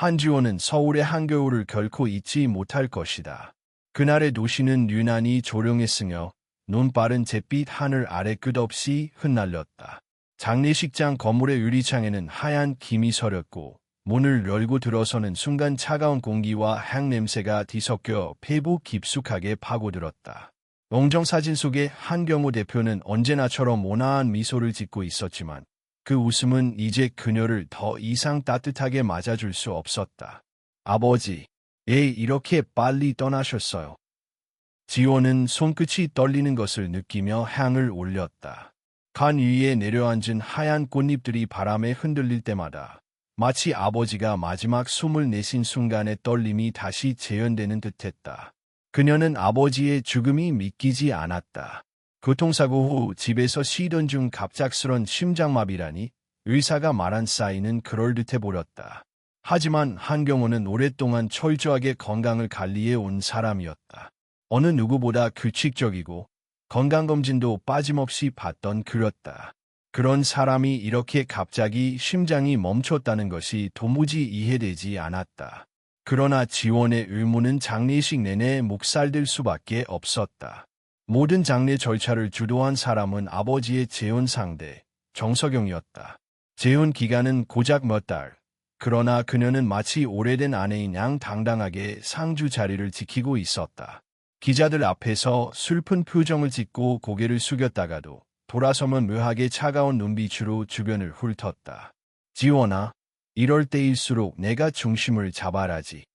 한지원은 서울의 한겨울을 결코 잊지 못할 것이다. 그날의 도시는 유난히 조용했으며 눈빠른 잿빛 하늘 아래 끝없이 흩날렸다. 장례식장 건물의 유리창에는 하얀 김이 서렸고 문을 열고 들어서는 순간 차가운 공기와 향 냄새가 뒤섞여 폐부 깊숙하게 파고들었다. 영정사진 속의 한경호 대표는 언제나처럼 온화한 미소를 짓고 있었지만 그 웃음은 이제 그녀를 더 이상 따뜻하게 맞아줄 수 없었다. 아버지, 이렇게 빨리 떠나셨어요. 지원은 손끝이 떨리는 것을 느끼며 향을 올렸다. 간 위에 내려앉은 하얀 꽃잎들이 바람에 흔들릴 때마다 마치 아버지가 마지막 숨을 내쉰 순간의 떨림이 다시 재현되는 듯했다. 그녀는 아버지의 죽음이 믿기지 않았다. 교통사고 후 집에서 쉬던 중 갑작스런 심장마비라니 의사가 말한 사인은 그럴듯해 보였다. 하지만 한경호는 오랫동안 철저하게 건강을 관리해 온 사람이었다. 어느 누구보다 규칙적이고 건강검진도 빠짐없이 받던 그였다. 그런 사람이 이렇게 갑자기 심장이 멈췄다는 것이 도무지 이해되지 않았다. 그러나 지원의 의무는 장례식 내내 묵살될 수밖에 없었다. 모든 장례 절차를 주도한 사람은 아버지의 재혼 상대, 정석영이었다. 재혼 기간은 고작 몇 달. 그러나 그녀는 마치 오래된 아내인 양 당당하게 상주 자리를 지키고 있었다. 기자들 앞에서 슬픈 표정을 짓고 고개를 숙였다가도 돌아서면 묘하게 차가운 눈빛으로 주변을 훑었다. 지원아, 이럴 때일수록 내가 중심을 잡아라지.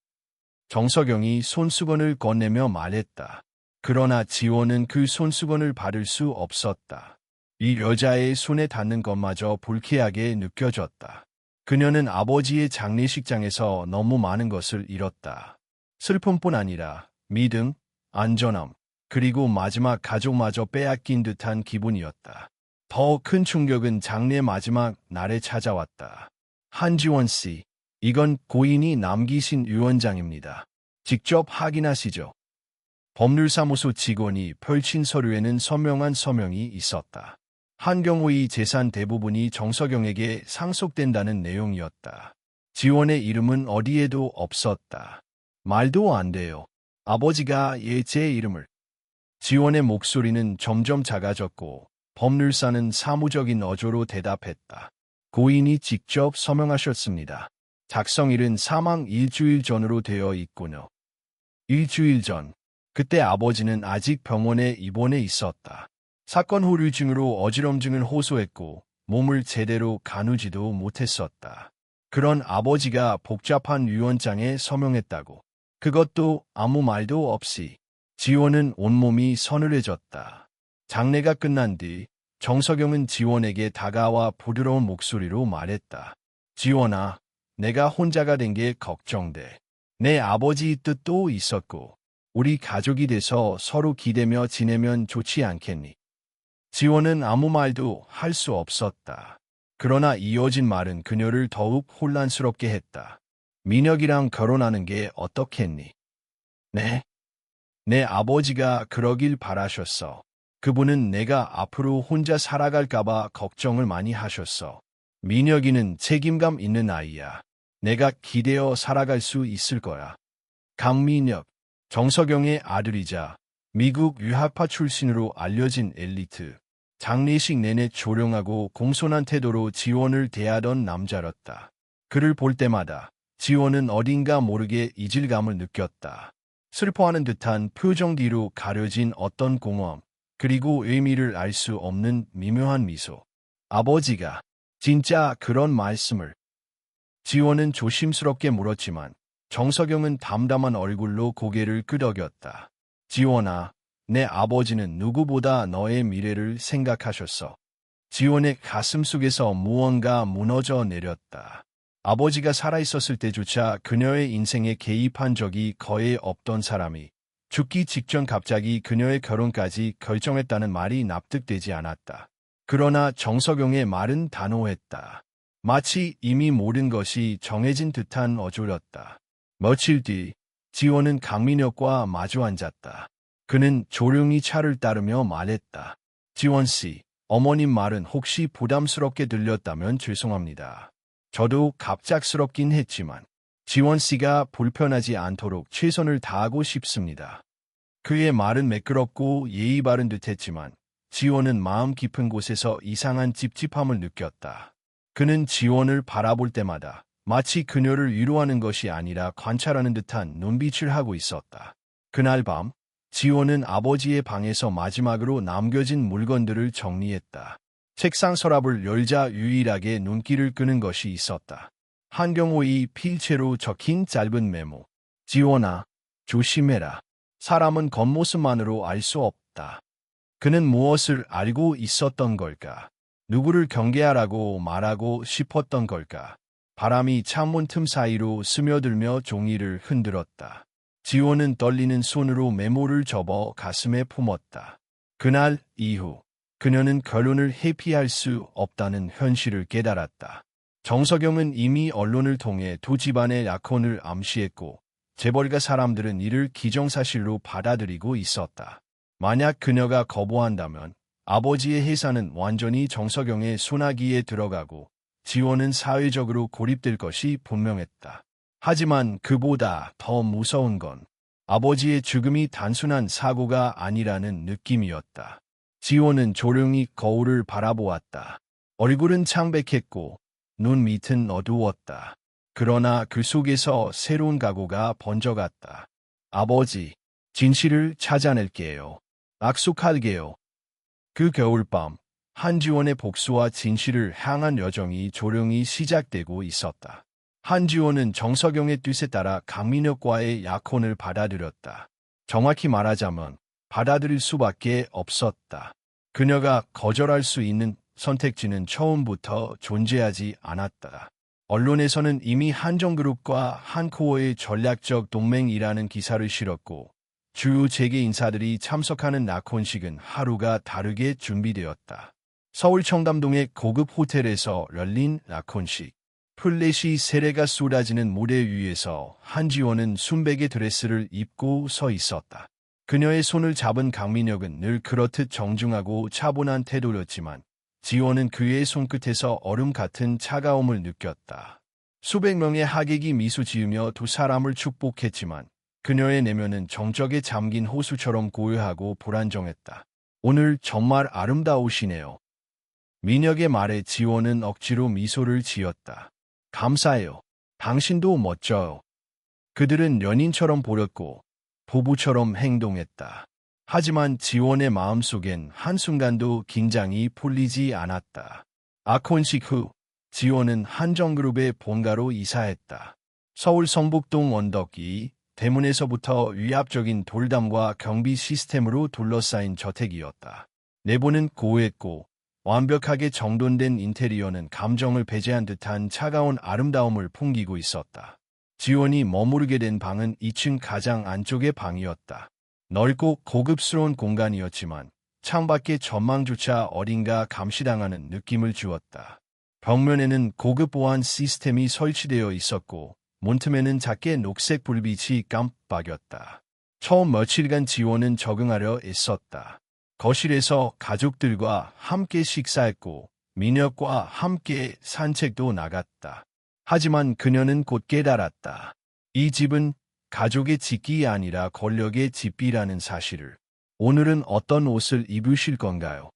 정석영이 손수건을 건네며 말했다. 그러나 지원은 그 손수건을 받을 수 없었다. 이 여자의 손에 닿는 것마저 불쾌하게 느껴졌다. 그녀는 아버지의 장례식장에서 너무 많은 것을 잃었다. 슬픔뿐 아니라 믿음, 안전함, 그리고 마지막 가족마저 빼앗긴 듯한 기분이었다. 더 큰 충격은 장례 마지막 날에 찾아왔다. 한지원 씨, 이건 고인이 남기신 유언장입니다. 직접 확인하시죠. 법률사무소 직원이 펼친 서류에는 서명한 서명이 있었다. 한경호의 재산 대부분이 정석영에게 상속된다는 내용이었다. 지원의 이름은 어디에도 없었다. 말도 안 돼요. 아버지가 제 이름을. 지원의 목소리는 점점 작아졌고 법률사는 사무적인 어조로 대답했다. 고인이 직접 서명하셨습니다. 작성일은 사망 일주일 전으로 되어 있군요. 일주일 전. 그때 아버지는 아직 병원에 입원해 있었다. 사건 후유증으로 어지럼증을 호소했고 몸을 제대로 가누지도 못했었다. 그런 아버지가 복잡한 유언장에 서명했다고. 그것도 아무 말도 없이. 지원은 온몸이 서늘해졌다. 장례가 끝난 뒤 정석영은 지원에게 다가와 부드러운 목소리로 말했다. 지원아, 내가 혼자가 된 게 걱정돼. 내 아버지 뜻도 있었고 우리 가족이 돼서 서로 기대며 지내면 좋지 않겠니? 지원은 아무 말도 할 수 없었다. 그러나 이어진 말은 그녀를 더욱 혼란스럽게 했다. 민혁이랑 결혼하는 게 어떻겠니? 네? 내 아버지가 그러길 바라셨어. 그분은 내가 앞으로 혼자 살아갈까봐 걱정을 많이 하셨어. 민혁이는 책임감 있는 아이야. 내가 기대어 살아갈 수 있을 거야. 강민혁, 정석영의 아들이자 미국 유학파 출신으로 알려진 엘리트. 장례식 내내 조용하고 공손한 태도로 지원을 대하던 남자였다. 그를 볼 때마다 지원은 어딘가 모르게 이질감을 느꼈다. 슬퍼하는 듯한 표정 뒤로 가려진 어떤 공허함, 그리고 의미를 알 수 없는 미묘한 미소. 아버지가 진짜 그런 말씀을. 지원은 조심스럽게 물었지만 정석영은 담담한 얼굴로 고개를 끄덕였다. 지원아, 내 아버지는 누구보다 너의 미래를 생각하셨어. 지원의 가슴 속에서 무언가 무너져 내렸다. 아버지가 살아있었을 때조차 그녀의 인생에 개입한 적이 거의 없던 사람이 죽기 직전 갑자기 그녀의 결혼까지 결정했다는 말이 납득되지 않았다. 그러나 정석영의 말은 단호했다. 마치 이미 모든 것이 정해진 듯한 어조였다. 며칠 뒤 지원은 강민혁과 마주 앉았다. 그는 조용히 차를 따르며 말했다. 지원 씨, 어머님 말은 혹시 부담스럽게 들렸다면 죄송합니다. 저도 갑작스럽긴 했지만 지원 씨가 불편하지 않도록 최선을 다하고 싶습니다. 그의 말은 매끄럽고 예의 바른 듯했지만 지원은 마음 깊은 곳에서 이상한 찝찝함을 느꼈다. 그는 지원을 바라볼 때마다 마치 그녀를 위로하는 것이 아니라 관찰하는 듯한 눈빛을 하고 있었다. 그날 밤, 지원은 아버지의 방에서 마지막으로 남겨진 물건들을 정리했다. 책상 서랍을 열자 유일하게 눈길을 끄는 것이 있었다. 한경호의 필체로 적힌 짧은 메모. 지원아, 조심해라. 사람은 겉모습만으로 알 수 없다. 그는 무엇을 알고 있었던 걸까? 누구를 경계하라고 말하고 싶었던 걸까? 바람이 창문 틈 사이로 스며들며 종이를 흔들었다. 지원은 떨리는 손으로 메모를 접어 가슴에 품었다. 그날 이후 그녀는 결혼을 회피할 수 없다는 현실을 깨달았다. 정석영은 이미 언론을 통해 두 집안의 약혼을 암시했고 재벌가 사람들은 이를 기정사실로 받아들이고 있었다. 만약 그녀가 거부한다면 아버지의 회사는 완전히 정석영의 손아귀에 들어가고 지원은 사회적으로 고립될 것이 분명했다. 하지만 그보다 더 무서운 건 아버지의 죽음이 단순한 사고가 아니라는 느낌이었다. 지원은 조용히 거울을 바라보았다. 얼굴은 창백했고 눈 밑은 어두웠다. 그러나 그 속에서 새로운 각오가 번져갔다. 아버지, 진실을 찾아낼게요. 약속할게요. 그 겨울밤, 한지원의 복수와 진실을 향한 여정이 조용히 시작되고 있었다. 한지원은 정석영의 뜻에 따라 강민혁과의 약혼을 받아들였다. 정확히 말하자면 받아들일 수밖에 없었다. 그녀가 거절할 수 있는 선택지는 처음부터 존재하지 않았다. 언론에서는 이미 한정그룹과 한코어의 전략적 동맹이라는 기사를 실었고 주요 재계 인사들이 참석하는 낙혼식은 하루가 다르게 준비되었다. 서울 청담동의 고급 호텔에서 열린 낙혼식. 플래시 세례가 쏟아지는 무대 위에서 한지원은 순백의 드레스를 입고 서 있었다. 그녀의 손을 잡은 강민혁은 늘 그렇듯 정중하고 차분한 태도였지만 지원은 그의 손끝에서 얼음 같은 차가움을 느꼈다. 수백 명의 하객이 미소 지으며 두 사람을 축복했지만 그녀의 내면은 정적에 잠긴 호수처럼 고요하고 불안정했다. 오늘 정말 아름다우시네요. 민혁의 말에 지원은 억지로 미소를 지었다. 감사해요. 당신도 멋져요. 그들은 연인처럼 보였고 부부처럼 행동했다. 하지만 지원의 마음속엔 한순간도 긴장이 풀리지 않았다. 약혼식 후 지원은 한정그룹의 본가로 이사했다. 서울 성북동 원덕 2 대문에서부터 위압적인 돌담과 경비 시스템으로 둘러싸인 저택이었다. 내부는 고했고 완벽하게 정돈된 인테리어는 감정을 배제한 듯한 차가운 아름다움을 풍기고 있었다. 지원이 머무르게 된 방은 2층 가장 안쪽의 방이었다. 넓고 고급스러운 공간이었지만 창밖의 전망조차 어딘가 감시당하는 느낌을 주었다. 벽면에는 고급 보안 시스템이 설치되어 있었고 문틈에는 작게 녹색 불빛이 깜빡였다. 처음 며칠간 지원은 적응하려 애썼다. 거실에서 가족들과 함께 식사했고 민혁과 함께 산책도 나갔다. 하지만 그녀는 곧 깨달았다. 이 집은 가족의 집이 아니라 권력의 집이라는 사실을. 오늘은 어떤 옷을 입으실 건가요?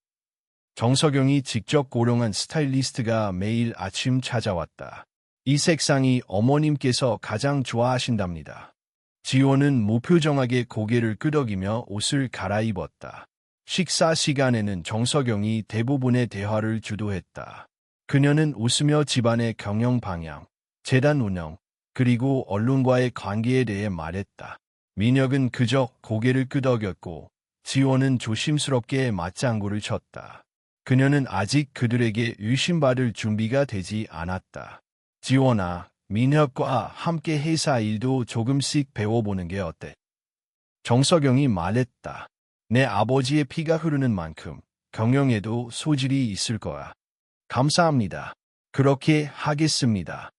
정석영이 직접 고용한 스타일리스트가 매일 아침 찾아왔다. 이 색상이 어머님께서 가장 좋아하신답니다. 지원은 무표정하게 고개를 끄덕이며 옷을 갈아입었다. 식사 시간에는 정석영이 대부분의 대화를 주도했다. 그녀는 웃으며 집안의 경영 방향, 재단 운영, 그리고 언론과의 관계에 대해 말했다. 민혁은 그저 고개를 끄덕였고 지원은 조심스럽게 맞장구를 쳤다. 그녀는 아직 그들에게 의심받을 준비가 되지 않았다. 지원아, 민혁과 함께 회사 일도 조금씩 배워보는 게 어때? 정석영이 말했다. 내 아버지의 피가 흐르는 만큼 경영에도 소질이 있을 거야. 감사합니다. 그렇게 하겠습니다.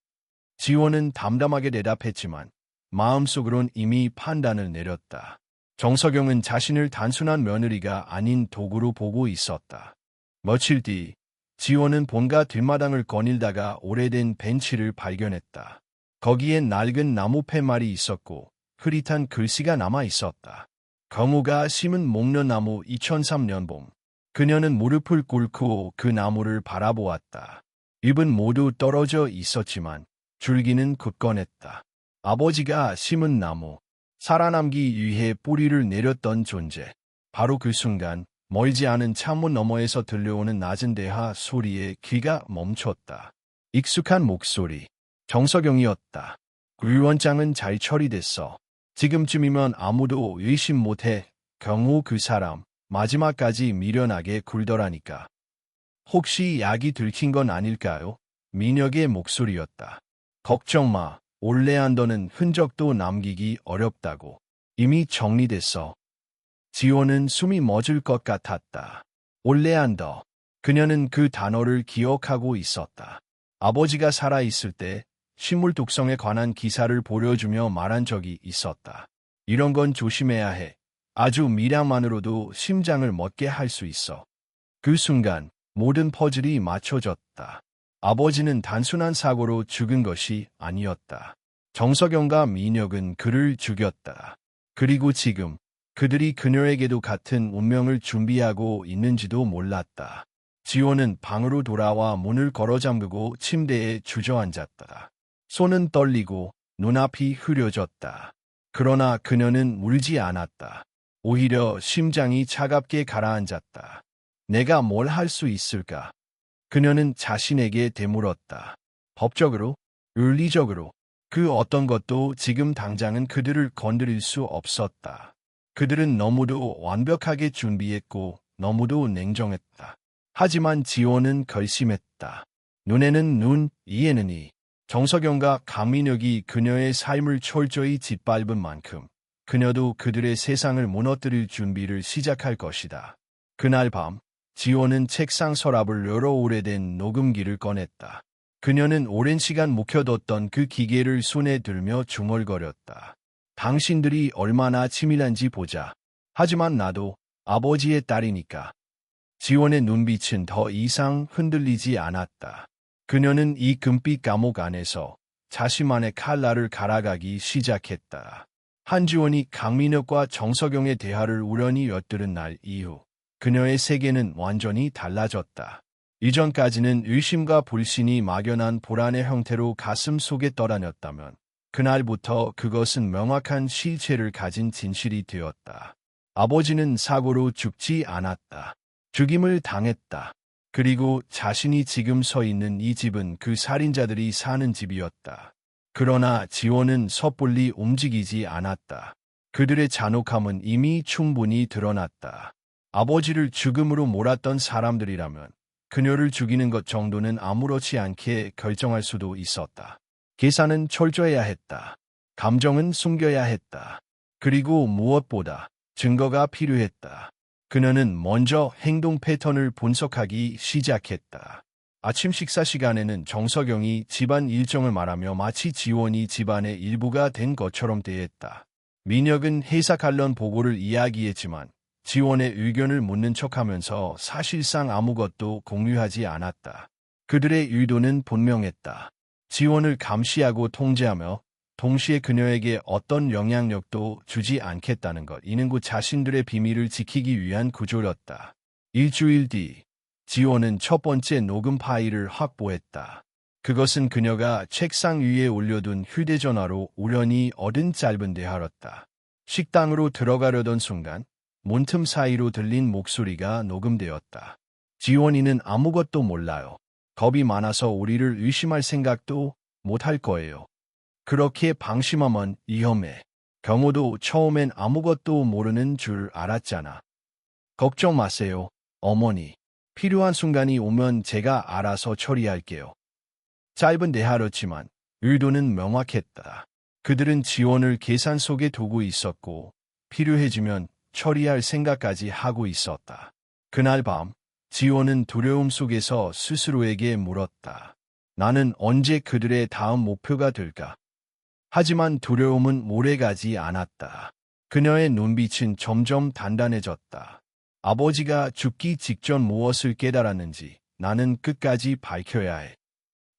지원은 담담하게 대답했지만 마음속으론 이미 판단을 내렸다. 정석영은 자신을 단순한 며느리가 아닌 도구로 보고 있었다. 며칠 뒤 지원은 본가 뒷마당을 거닐다가 오래된 벤치를 발견했다. 거기엔 낡은 나무 팻말이 있었고 흐릿한 글씨가 남아 있었다. 경우가 심은 목련나무 2003년 봄. 그녀는 무릎을 꿇고 그 나무를 바라보았다. 잎은 모두 떨어져 있었지만 줄기는 굳건했다. 아버지가 심은 나무, 살아남기 위해 뿌리를 내렸던 존재. 바로 그 순간 멀지 않은 창문 너머에서 들려오는 낮은 대화 소리에 귀가 멈췄다. 익숙한 목소리. 정석영이었다. 위원장은 잘 처리됐어. 지금쯤이면 아무도 의심 못해. 경우 그 사람 마지막까지 미련하게 굴더라니까. 혹시 약이 들킨 건 아닐까요? 민혁의 목소리였다. 걱정 마. 올레안더는 흔적도 남기기 어렵다고. 이미 정리됐어. 지호는 숨이 멎을 것 같았다. 올레안더. 그녀는 그 단어를 기억하고 있었다. 아버지가 살아있을 때 식물 독성에 관한 기사를 보여주며 말한 적이 있었다. 이런 건 조심해야 해. 아주 미량만으로도 심장을 멎게 할 수 있어. 그 순간 모든 퍼즐이 맞춰졌다. 아버지는 단순한 사고로 죽은 것이 아니었다. 정석영과 민혁은 그를 죽였다. 그리고 지금 그들이 그녀에게도 같은 운명을 준비하고 있는지도 몰랐다. 지호는 방으로 돌아와 문을 걸어 잠그고 침대에 주저앉았다. 손은 떨리고 눈앞이 흐려졌다. 그러나 그녀는 울지 않았다. 오히려 심장이 차갑게 가라앉았다. 내가 뭘 할 수 있을까? 그녀는 자신에게 되물었다. 법적으로, 윤리적으로, 그 어떤 것도 지금 당장은 그들을 건드릴 수 없었다. 그들은 너무도 완벽하게 준비했고 너무도 냉정했다. 하지만 지호는 결심했다. 눈에는 눈, 이에는 이. 정석영과 강민혁이 그녀의 삶을 철저히 짓밟은 만큼 그녀도 그들의 세상을 무너뜨릴 준비를 시작할 것이다. 그날 밤 지호는 책상 서랍을 열어 오래된 녹음기를 꺼냈다. 그녀는 오랜 시간 묵혀뒀던 그 기계를 손에 들며 중얼거렸다. 당신들이 얼마나 치밀한지 보자. 하지만 나도 아버지의 딸이니까. 지원의 눈빛은 더 이상 흔들리지 않았다. 그녀는 이 금빛 감옥 안에서 자신만의 칼날을 갈아가기 시작했다. 한지원이 강민혁과 정석영의 대화를 우연히 엿들은 날 이후 그녀의 세계는 완전히 달라졌다. 이전까지는 의심과 불신이 막연한 불안의 형태로 가슴 속에 떠다녔다면 그날부터 그것은 명확한 실체를 가진 진실이 되었다. 아버지는 사고로 죽지 않았다. 죽임을 당했다. 그리고 자신이 지금 서 있는 이 집은 그 살인자들이 사는 집이었다. 그러나 지호는 섣불리 움직이지 않았다. 그들의 잔혹함은 이미 충분히 드러났다. 아버지를 죽음으로 몰았던 사람들이라면 그녀를 죽이는 것 정도는 아무렇지 않게 결정할 수도 있었다. 계산은 철저해야 했다. 감정은 숨겨야 했다. 그리고 무엇보다 증거가 필요했다. 그녀는 먼저 행동 패턴을 분석하기 시작했다. 아침 식사 시간에는 정석영이 집안 일정을 말하며 마치 지원이 집안의 일부가 된 것처럼 대했다. 민혁은 회사 관련 보고를 이야기했지만 지원의 의견을 묻는 척하면서 사실상 아무것도 공유하지 않았다. 그들의 의도는 분명했다. 지원을 감시하고 통제하며 동시에 그녀에게 어떤 영향력도 주지 않겠다는 것. 이는 곧 자신들의 비밀을 지키기 위한 구조였다. 일주일 뒤, 지호는 첫 번째 녹음 파일을 확보했다. 그것은 그녀가 책상 위에 올려둔 휴대전화로 우연히 얻은 짧은 대화였다. 식당으로 들어가려던 순간 문틈 사이로 들린 목소리가 녹음되었다. 지원이는 아무것도 몰라요. 겁이 많아서 우리를 의심할 생각도 못할 거예요. 그렇게 방심하면 위험해. 경호도 처음엔 아무것도 모르는 줄 알았잖아. 걱정 마세요, 어머니. 필요한 순간이 오면 제가 알아서 처리할게요. 짧은 대화였지만 의도는 명확했다. 그들은 지원을 계산 속에 두고 있었고 필요해지면 처리할 생각까지 하고 있었다. 그날 밤 지원은 두려움 속에서 스스로에게 물었다. 나는 언제 그들의 다음 목표가 될까? 하지만 두려움은 오래가지 않았다. 그녀의 눈빛은 점점 단단해졌다. 아버지가 죽기 직전 무엇을 깨달았는지 나는 끝까지 밝혀야 해.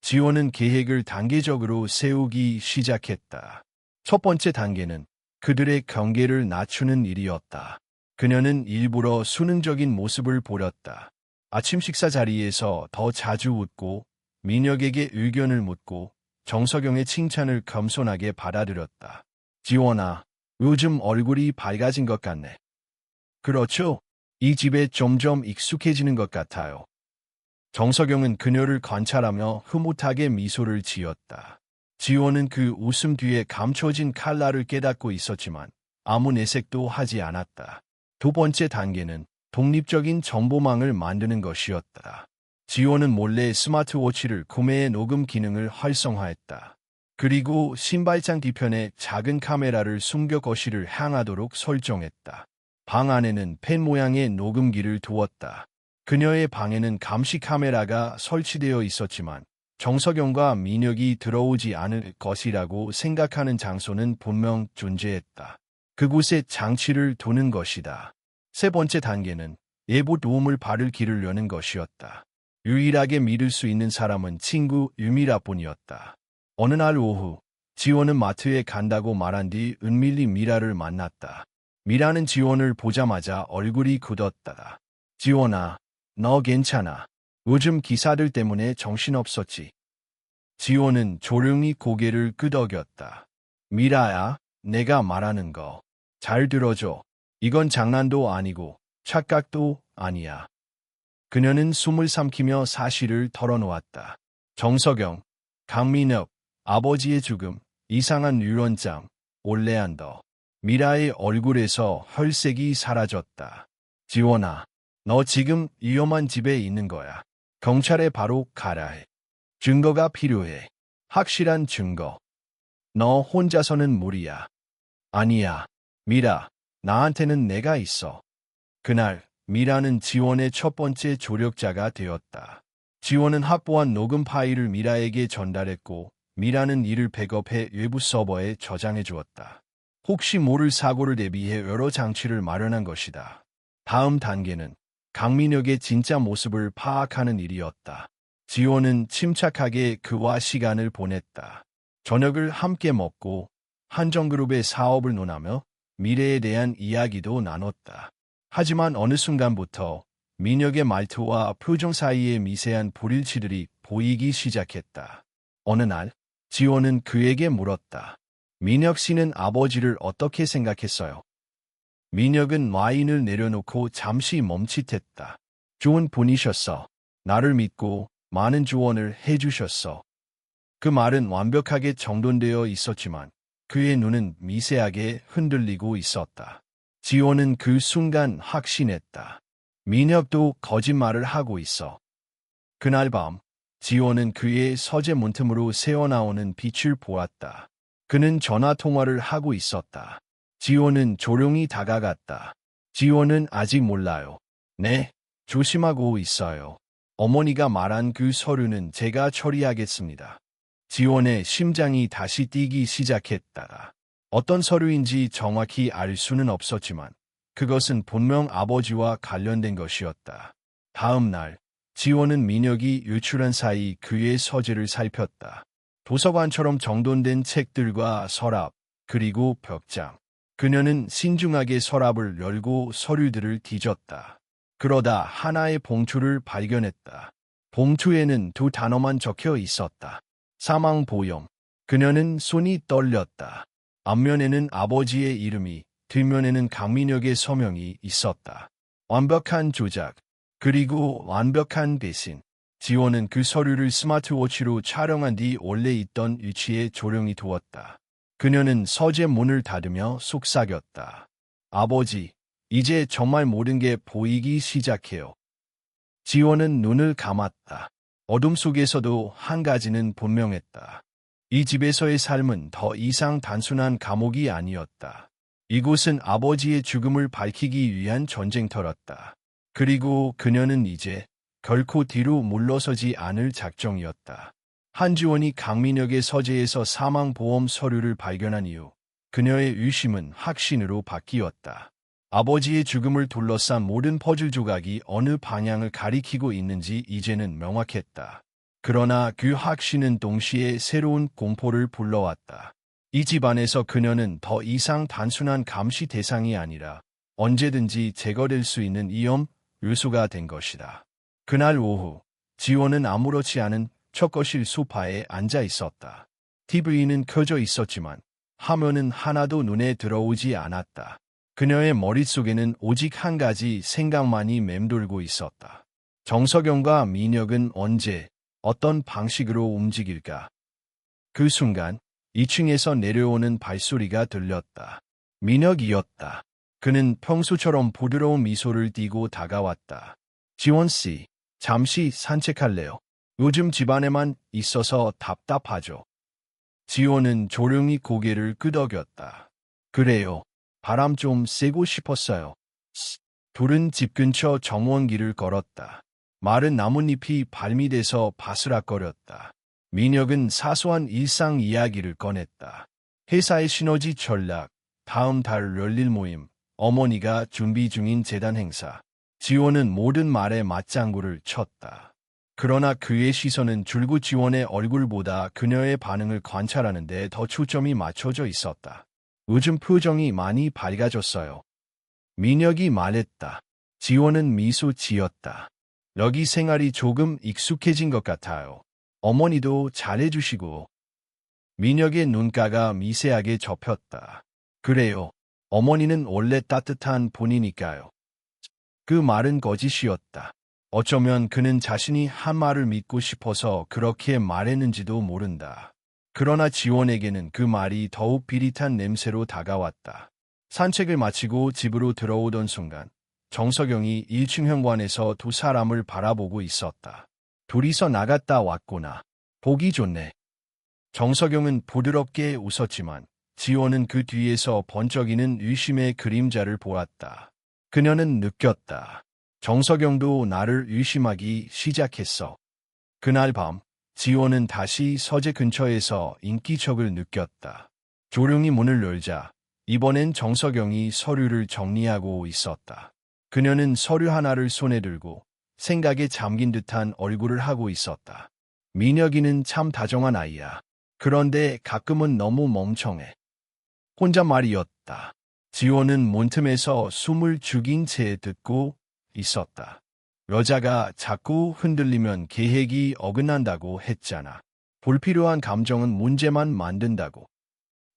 지원은 계획을 단계적으로 세우기 시작했다. 첫 번째 단계는 그들의 경계를 낮추는 일이었다. 그녀는 일부러 수능적인 모습을 보였다. 아침 식사 자리에서 더 자주 웃고 민혁에게 의견을 묻고 정석영의 칭찬을 겸손하게 받아들였다. 지원아, 요즘 얼굴이 밝아진 것 같네. 그렇죠? 이 집에 점점 익숙해지는 것 같아요. 정석영은 그녀를 관찰하며 흐뭇하게 미소를 지었다. 지원은 그 웃음 뒤에 감춰진 칼날을 깨닫고 있었지만 아무 내색도 하지 않았다. 두 번째 단계는 독립적인 정보망을 만드는 것이었다. 지원은 몰래 스마트워치를 구매해 녹음 기능을 활성화했다. 그리고 신발장 뒤편에 작은 카메라를 숨겨 거실을 향하도록 설정했다. 방 안에는 펜 모양의 녹음기를 두었다. 그녀의 방에는 감시 카메라가 설치되어 있었지만 정석영과 민혁이 들어오지 않을 것이라고 생각하는 장소는 분명 존재했다. 그곳에 장치를 두는 것이다. 세 번째 단계는 예보 도움을 받을 길을 여는 것이었다. 유일하게 믿을 수 있는 사람은 친구 유미라뿐이었다. 어느 날 오후, 지원은 마트에 간다고 말한 뒤 은밀히 미라를 만났다. 미라는 지원을 보자마자 얼굴이 굳었다. 지원아, 너 괜찮아. 요즘 기사들 때문에 정신없었지. 지원은 조용히 고개를 끄덕였다. 미라야, 내가 말하는 거 잘 들어줘. 이건 장난도 아니고 착각도 아니야. 그녀는 숨을 삼키며 사실을 털어놓았다. 정석영, 강민혁, 아버지의 죽음, 이상한 유언장, 올레안더. 미라의 얼굴에서 혈색이 사라졌다. 지원아, 너 지금 위험한 집에 있는 거야. 경찰에 바로 가라 해. 증거가 필요해. 확실한 증거. 너 혼자서는 무리야. 아니야. 미라, 나한테는 내가 있어. 그날 미라는 지원의 첫 번째 조력자가 되었다. 지원은 확보한 녹음 파일을 미라에게 전달했고 미라는 이를 백업해 외부 서버에 저장해 주었다. 혹시 모를 사고를 대비해 여러 장치를 마련한 것이다. 다음 단계는 강민혁의 진짜 모습을 파악하는 일이었다. 지원은 침착하게 그와 시간을 보냈다. 저녁을 함께 먹고 한정그룹의 사업을 논하며 미래에 대한 이야기도 나눴다. 하지만 어느 순간부터 민혁의 말투와 표정 사이에 미세한 불일치들이 보이기 시작했다. 어느 날 지원은 그에게 물었다. 민혁 씨는 아버지를 어떻게 생각했어요? 민혁은 와인을 내려놓고 잠시 멈칫했다. 좋은 분이셨어. 나를 믿고 많은 조언을 해주셨어. 그 말은 완벽하게 정돈되어 있었지만 그의 눈은 미세하게 흔들리고 있었다. 지원은 그 순간 확신했다. 민혁도 거짓말을 하고 있어. 그날 밤 지원은 그의 서재 문틈으로 새어나오는 빛을 보았다. 그는 전화통화를 하고 있었다. 지원은 조용히 다가갔다. 지원은 아직 몰라요. 네, 조심하고 있어요. 어머니가 말한 그 서류는 제가 처리하겠습니다. 지원의 심장이 다시 뛰기 시작했다. 어떤 서류인지 정확히 알 수는 없었지만 그것은 분명 아버지와 관련된 것이었다. 다음 날 지원은 민혁이 유출한 사이 그의 서재를 살폈다. 도서관처럼 정돈된 책들과 서랍, 그리고 벽장. 그녀는 신중하게 서랍을 열고 서류들을 뒤졌다. 그러다 하나의 봉투를 발견했다. 봉투에는 두 단어만 적혀 있었다. 사망보험. 그녀는 손이 떨렸다. 앞면에는 아버지의 이름이, 뒷면에는 강민혁의 서명이 있었다. 완벽한 조작, 그리고 완벽한 배신. 지원은 그 서류를 스마트워치로 촬영한 뒤 원래 있던 위치에 조용히 두었다. 그녀는 서재 문을 닫으며 속삭였다. 아버지, 이제 정말 모든 게 보이기 시작해요. 지원은 눈을 감았다. 어둠 속에서도 한 가지는 분명했다. 이 집에서의 삶은 더 이상 단순한 감옥이 아니었다. 이곳은 아버지의 죽음을 밝히기 위한 전쟁터였다. 그리고 그녀는 이제 결코 뒤로 물러서지 않을 작정이었다. 한지원이 강민혁의 서재에서 사망보험 서류를 발견한 이후 그녀의 의심은 확신으로 바뀌었다. 아버지의 죽음을 둘러싼 모든 퍼즐 조각이 어느 방향을 가리키고 있는지 이제는 명확했다. 그러나 그 확신은 동시에 새로운 공포를 불러왔다. 이 집안에서 그녀는 더 이상 단순한 감시 대상이 아니라 언제든지 제거될 수 있는 위험 요소가 된 것이다. 그날 오후, 지원은 아무렇지 않은 첫거실 소파에 앉아 있었다. TV는 켜져 있었지만 화면은 하나도 눈에 들어오지 않았다. 그녀의 머릿속에는 오직 한 가지 생각만이 맴돌고 있었다. 정석영과 민혁은 언제, 어떤 방식으로 움직일까? 그 순간 2층에서 내려오는 발소리가 들렸다. 민혁이었다. 그는 평소처럼 부드러운 미소를 띠고 다가왔다. 지원씨, 잠시 산책할래요? 요즘 집안에만 있어서 답답하죠. 지원은 조용히 고개를 끄덕였다. 그래요. 바람 좀 쐬고 싶었어요. 둘은 집 근처 정원길을 걸었다. 마른 나뭇잎이 발밑에서 바스락거렸다. 민혁은 사소한 일상 이야기를 꺼냈다. 회사의 시너지 전략, 다음 달 열릴 모임, 어머니가 준비 중인 재단 행사. 지원은 모든 말에 맞장구를 쳤다. 그러나 그의 시선은 줄곧 지원의 얼굴보다 그녀의 반응을 관찰하는 데 더 초점이 맞춰져 있었다. 요즘 표정이 많이 밝아졌어요. 민혁이 말했다. 지원은 미소 지었다. 여기 생활이 조금 익숙해진 것 같아요. 어머니도 잘해주시고. 민혁의 눈가가 미세하게 접혔다. 그래요. 어머니는 원래 따뜻한 분이니까요. 그 말은 거짓이었다. 어쩌면 그는 자신이 한 말을 믿고 싶어서 그렇게 말했는지도 모른다. 그러나 지원에게는 그 말이 더욱 비릿한 냄새로 다가왔다. 산책을 마치고 집으로 들어오던 순간 정석영이 1층 현관에서 두 사람을 바라보고 있었다. 둘이서 나갔다 왔구나. 보기 좋네. 정석영은 부드럽게 웃었지만 지원은 그 뒤에서 번쩍이는 의심의 그림자를 보았다. 그녀는 느꼈다. 정석영도 나를 의심하기 시작했어. 그날 밤 지원은 다시 서재 근처에서 인기척을 느꼈다. 조용히 문을 열자 이번엔 정석영이 서류를 정리하고 있었다. 그녀는 서류 하나를 손에 들고 생각에 잠긴 듯한 얼굴을 하고 있었다. 민혁이는 참 다정한 아이야. 그런데 가끔은 너무 멍청해. 혼잣말이었다. 지원은 문틈에서 숨을 죽인 채 듣고 있었다. 여자가 자꾸 흔들리면 계획이 어긋난다고 했잖아. 불필요한 감정은 문제만 만든다고.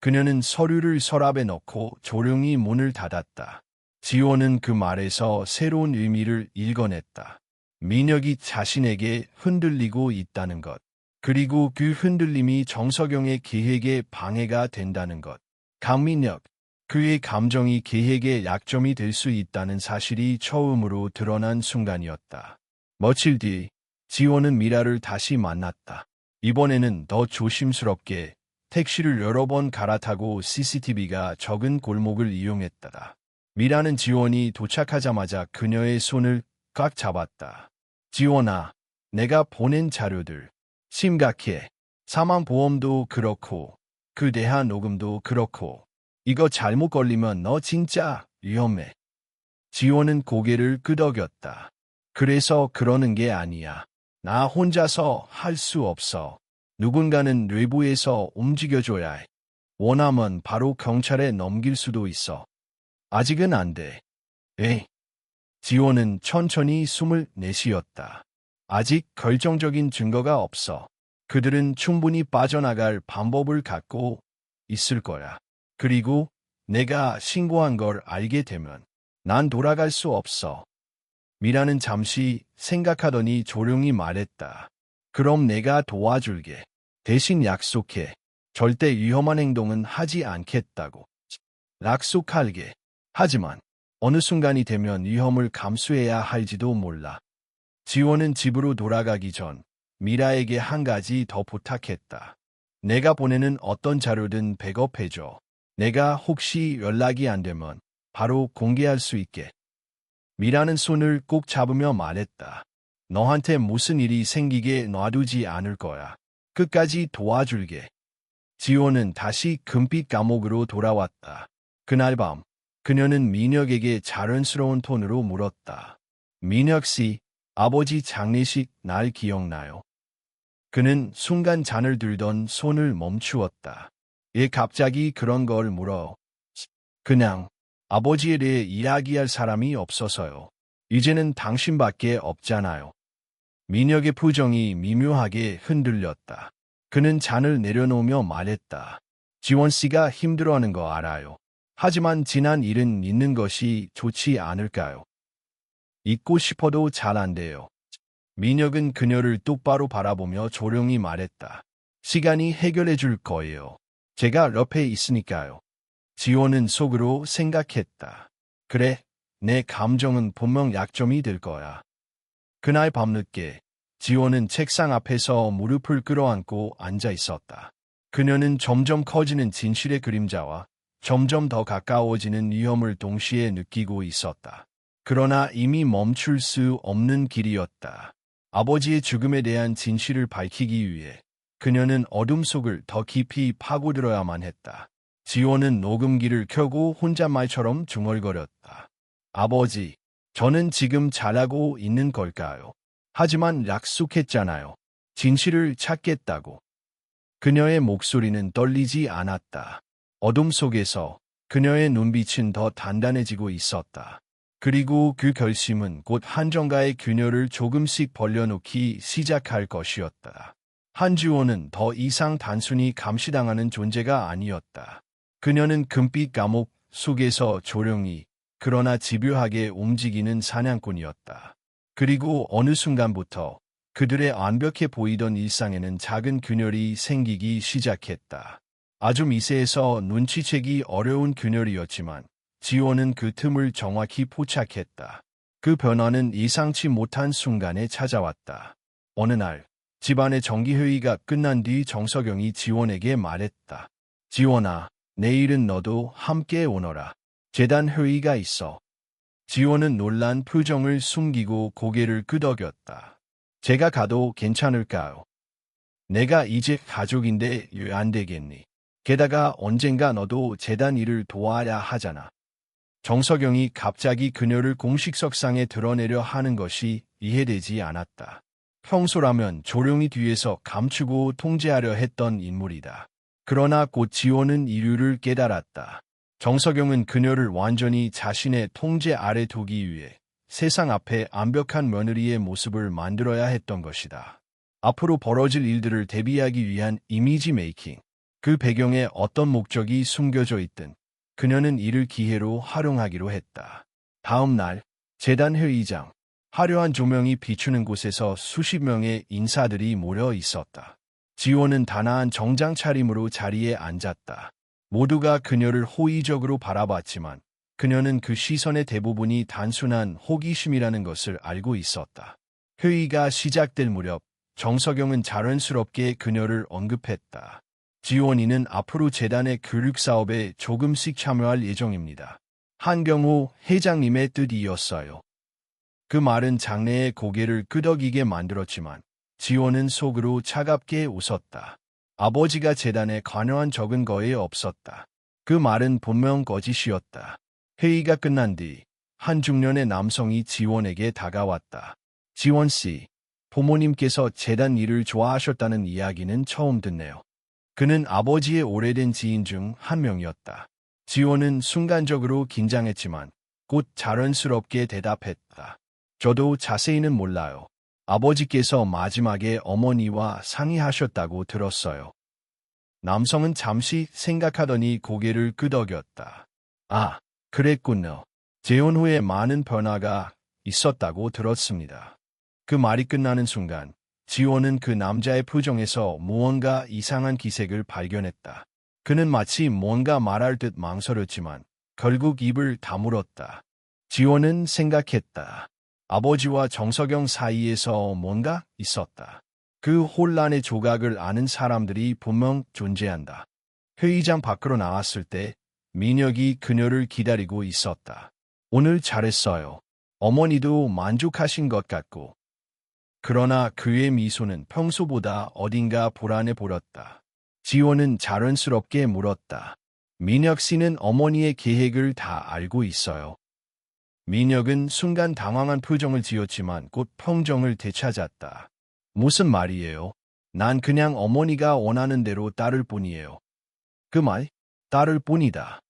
그녀는 서류를 서랍에 넣고 조용히 문을 닫았다. 지원은 그 말에서 새로운 의미를 읽어냈다. 민혁이 자신에게 흔들리고 있다는 것. 그리고 그 흔들림이 정석영의 계획에 방해가 된다는 것. 강민혁, 그의 감정이 계획의 약점이 될 수 있다는 사실이 처음으로 드러난 순간이었다. 며칠 뒤, 지원은 미라를 다시 만났다. 이번에는 더 조심스럽게 택시를 여러 번 갈아타고 CCTV가 적은 골목을 이용했다. 미라는 지원이 도착하자마자 그녀의 손을 꽉 잡았다. 지원아, 내가 보낸 자료들 심각해. 사망보험도 그렇고 그 대화 녹음도 그렇고 이거 잘못 걸리면 너 진짜 위험해. 지원은 고개를 끄덕였다. 그래서 그러는 게 아니야. 나 혼자서 할 수 없어. 누군가는 외부에서 움직여줘야 해. 원하면 바로 경찰에 넘길 수도 있어. 아직은 안 돼. 에이. 지원은 천천히 숨을 내쉬었다. 아직 결정적인 증거가 없어. 그들은 충분히 빠져나갈 방법을 갖고 있을 거야. 그리고 내가 신고한 걸 알게 되면 난 돌아갈 수 없어. 미라는 잠시 생각하더니 조용히 말했다. 그럼 내가 도와줄게. 대신 약속해. 절대 위험한 행동은 하지 않겠다고. 약속할게. 하지만 어느 순간이 되면 위험을 감수해야 할지도 몰라. 지원은 집으로 돌아가기 전 미라에게 한 가지 더 부탁했다. 내가 보내는 어떤 자료든 백업해줘. 내가 혹시 연락이 안 되면 바로 공개할 수 있게. 미라는 손을 꼭 잡으며 말했다. 너한테 무슨 일이 생기게 놔두지 않을 거야. 끝까지 도와줄게. 지호는 다시 금빛 감옥으로 돌아왔다. 그날 밤 그녀는 민혁에게 자연스러운 톤으로 물었다. 민혁 씨, 아버지 장례식 날 기억나요? 그는 순간 잔을 들던 손을 멈추었다. 얘 갑자기 그런 걸 물어. 그냥 아버지에 대해 이야기할 사람이 없어서요. 이제는 당신밖에 없잖아요. 민혁의 표정이 미묘하게 흔들렸다. 그는 잔을 내려놓으며 말했다. 지원 씨가 힘들어하는 거 알아요. 하지만 지난 일은 잊는 것이 좋지 않을까요? 잊고 싶어도 잘 안 돼요. 민혁은 그녀를 똑바로 바라보며 조용히 말했다. 시간이 해결해 줄 거예요. 제가 옆에 있으니까요. 지원은 속으로 생각했다. 그래, 내 감정은 분명 약점이 될 거야. 그날 밤늦게 지원은 책상 앞에서 무릎을 끌어안고 앉아 있었다. 그녀는 점점 커지는 진실의 그림자와 점점 더 가까워지는 위험을 동시에 느끼고 있었다. 그러나 이미 멈출 수 없는 길이었다. 아버지의 죽음에 대한 진실을 밝히기 위해 그녀는 어둠 속을 더 깊이 파고들어야만 했다. 지원은 녹음기를 켜고 혼잣말처럼 중얼거렸다. 아버지, 저는 지금 잘하고 있는 걸까요? 하지만 약속했잖아요. 진실을 찾겠다고. 그녀의 목소리는 떨리지 않았다. 어둠 속에서 그녀의 눈빛은 더 단단해지고 있었다. 그리고 그 결심은 곧 한정가의 그녀를 조금씩 벌려놓기 시작할 것이었다. 한지원은 더 이상 단순히 감시당하는 존재가 아니었다. 그녀는 금빛 감옥 속에서 조용히 그러나 집요하게 움직이는 사냥꾼이었다. 그리고 어느 순간부터 그들의 완벽해 보이던 일상에는 작은 균열이 생기기 시작했다. 아주 미세해서 눈치채기 어려운 균열이었지만 지원은 그 틈을 정확히 포착했다. 그 변화는 예상치 못한 순간에 찾아왔다. 어느 날 집안의 정기회의가 끝난 뒤 정석영이 지원에게 말했다. 지원아, 내일은 너도 함께 오너라. 재단 회의가 있어. 지원은 놀란 표정을 숨기고 고개를 끄덕였다. 제가 가도 괜찮을까요? 내가 이제 가족인데 왜 안 되겠니? 게다가 언젠가 너도 재단 일을 도와야 하잖아. 정석영이 갑자기 그녀를 공식석상에 드러내려 하는 것이 이해되지 않았다. 평소라면 조용히 뒤에서 감추고 통제하려 했던 인물이다. 그러나 곧 지원은 이유를 깨달았다. 정석영은 그녀를 완전히 자신의 통제 아래 두기 위해 세상 앞에 완벽한 며느리의 모습을 만들어야 했던 것이다. 앞으로 벌어질 일들을 대비하기 위한 이미지 메이킹. 그 배경에 어떤 목적이 숨겨져 있든 그녀는 이를 기회로 활용하기로 했다. 다음 날 재단 회의장. 화려한 조명이 비추는 곳에서 수십 명의 인사들이 모여 있었다. 지원은 단아한 정장 차림으로 자리에 앉았다. 모두가 그녀를 호의적으로 바라봤지만 그녀는 그 시선의 대부분이 단순한 호기심이라는 것을 알고 있었다. 회의가 시작될 무렵 정석영은 자연스럽게 그녀를 언급했다. 지원이는 앞으로 재단의 교육 사업에 조금씩 참여할 예정입니다. 한경호 회장님의 뜻이었어요. 그 말은 장래의 고개를 끄덕이게 만들었지만 지원은 속으로 차갑게 웃었다. 아버지가 재단에 관여한 적은 거의 없었다. 그 말은 분명 거짓이었다. 회의가 끝난 뒤 한 중년의 남성이 지원에게 다가왔다. 지원 씨, 부모님께서 재단 일을 좋아하셨다는 이야기는 처음 듣네요. 그는 아버지의 오래된 지인 중 한 명이었다. 지원은 순간적으로 긴장했지만 곧 자연스럽게 대답했다. 저도 자세히는 몰라요. 아버지께서 마지막에 어머니와 상의하셨다고 들었어요. 남성은 잠시 생각하더니 고개를 끄덕였다. 아, 그랬군요. 재혼 후에 많은 변화가 있었다고 들었습니다. 그 말이 끝나는 순간 지원은 그 남자의 표정에서 무언가 이상한 기색을 발견했다. 그는 마치 뭔가 말할 듯 망설였지만 결국 입을 다물었다. 지원은 생각했다. 아버지와 정석영 사이에서 뭔가 있었다. 그 혼란의 조각을 아는 사람들이 분명 존재한다. 회의장 밖으로 나왔을 때 민혁이 그녀를 기다리고 있었다. 오늘 잘했어요. 어머니도 만족하신 것 같고. 그러나 그의 미소는 평소보다 어딘가 불안해 보였다. 지원은 자연스럽게 물었다. 민혁 씨는 어머니의 계획을 다 알고 있어요. 민혁은 순간 당황한 표정을 지었지만 곧 평정을 되찾았다. 무슨 말이에요? 난 그냥 어머니가 원하는 대로 따를 뿐이에요. 그 말? 따를 뿐이다.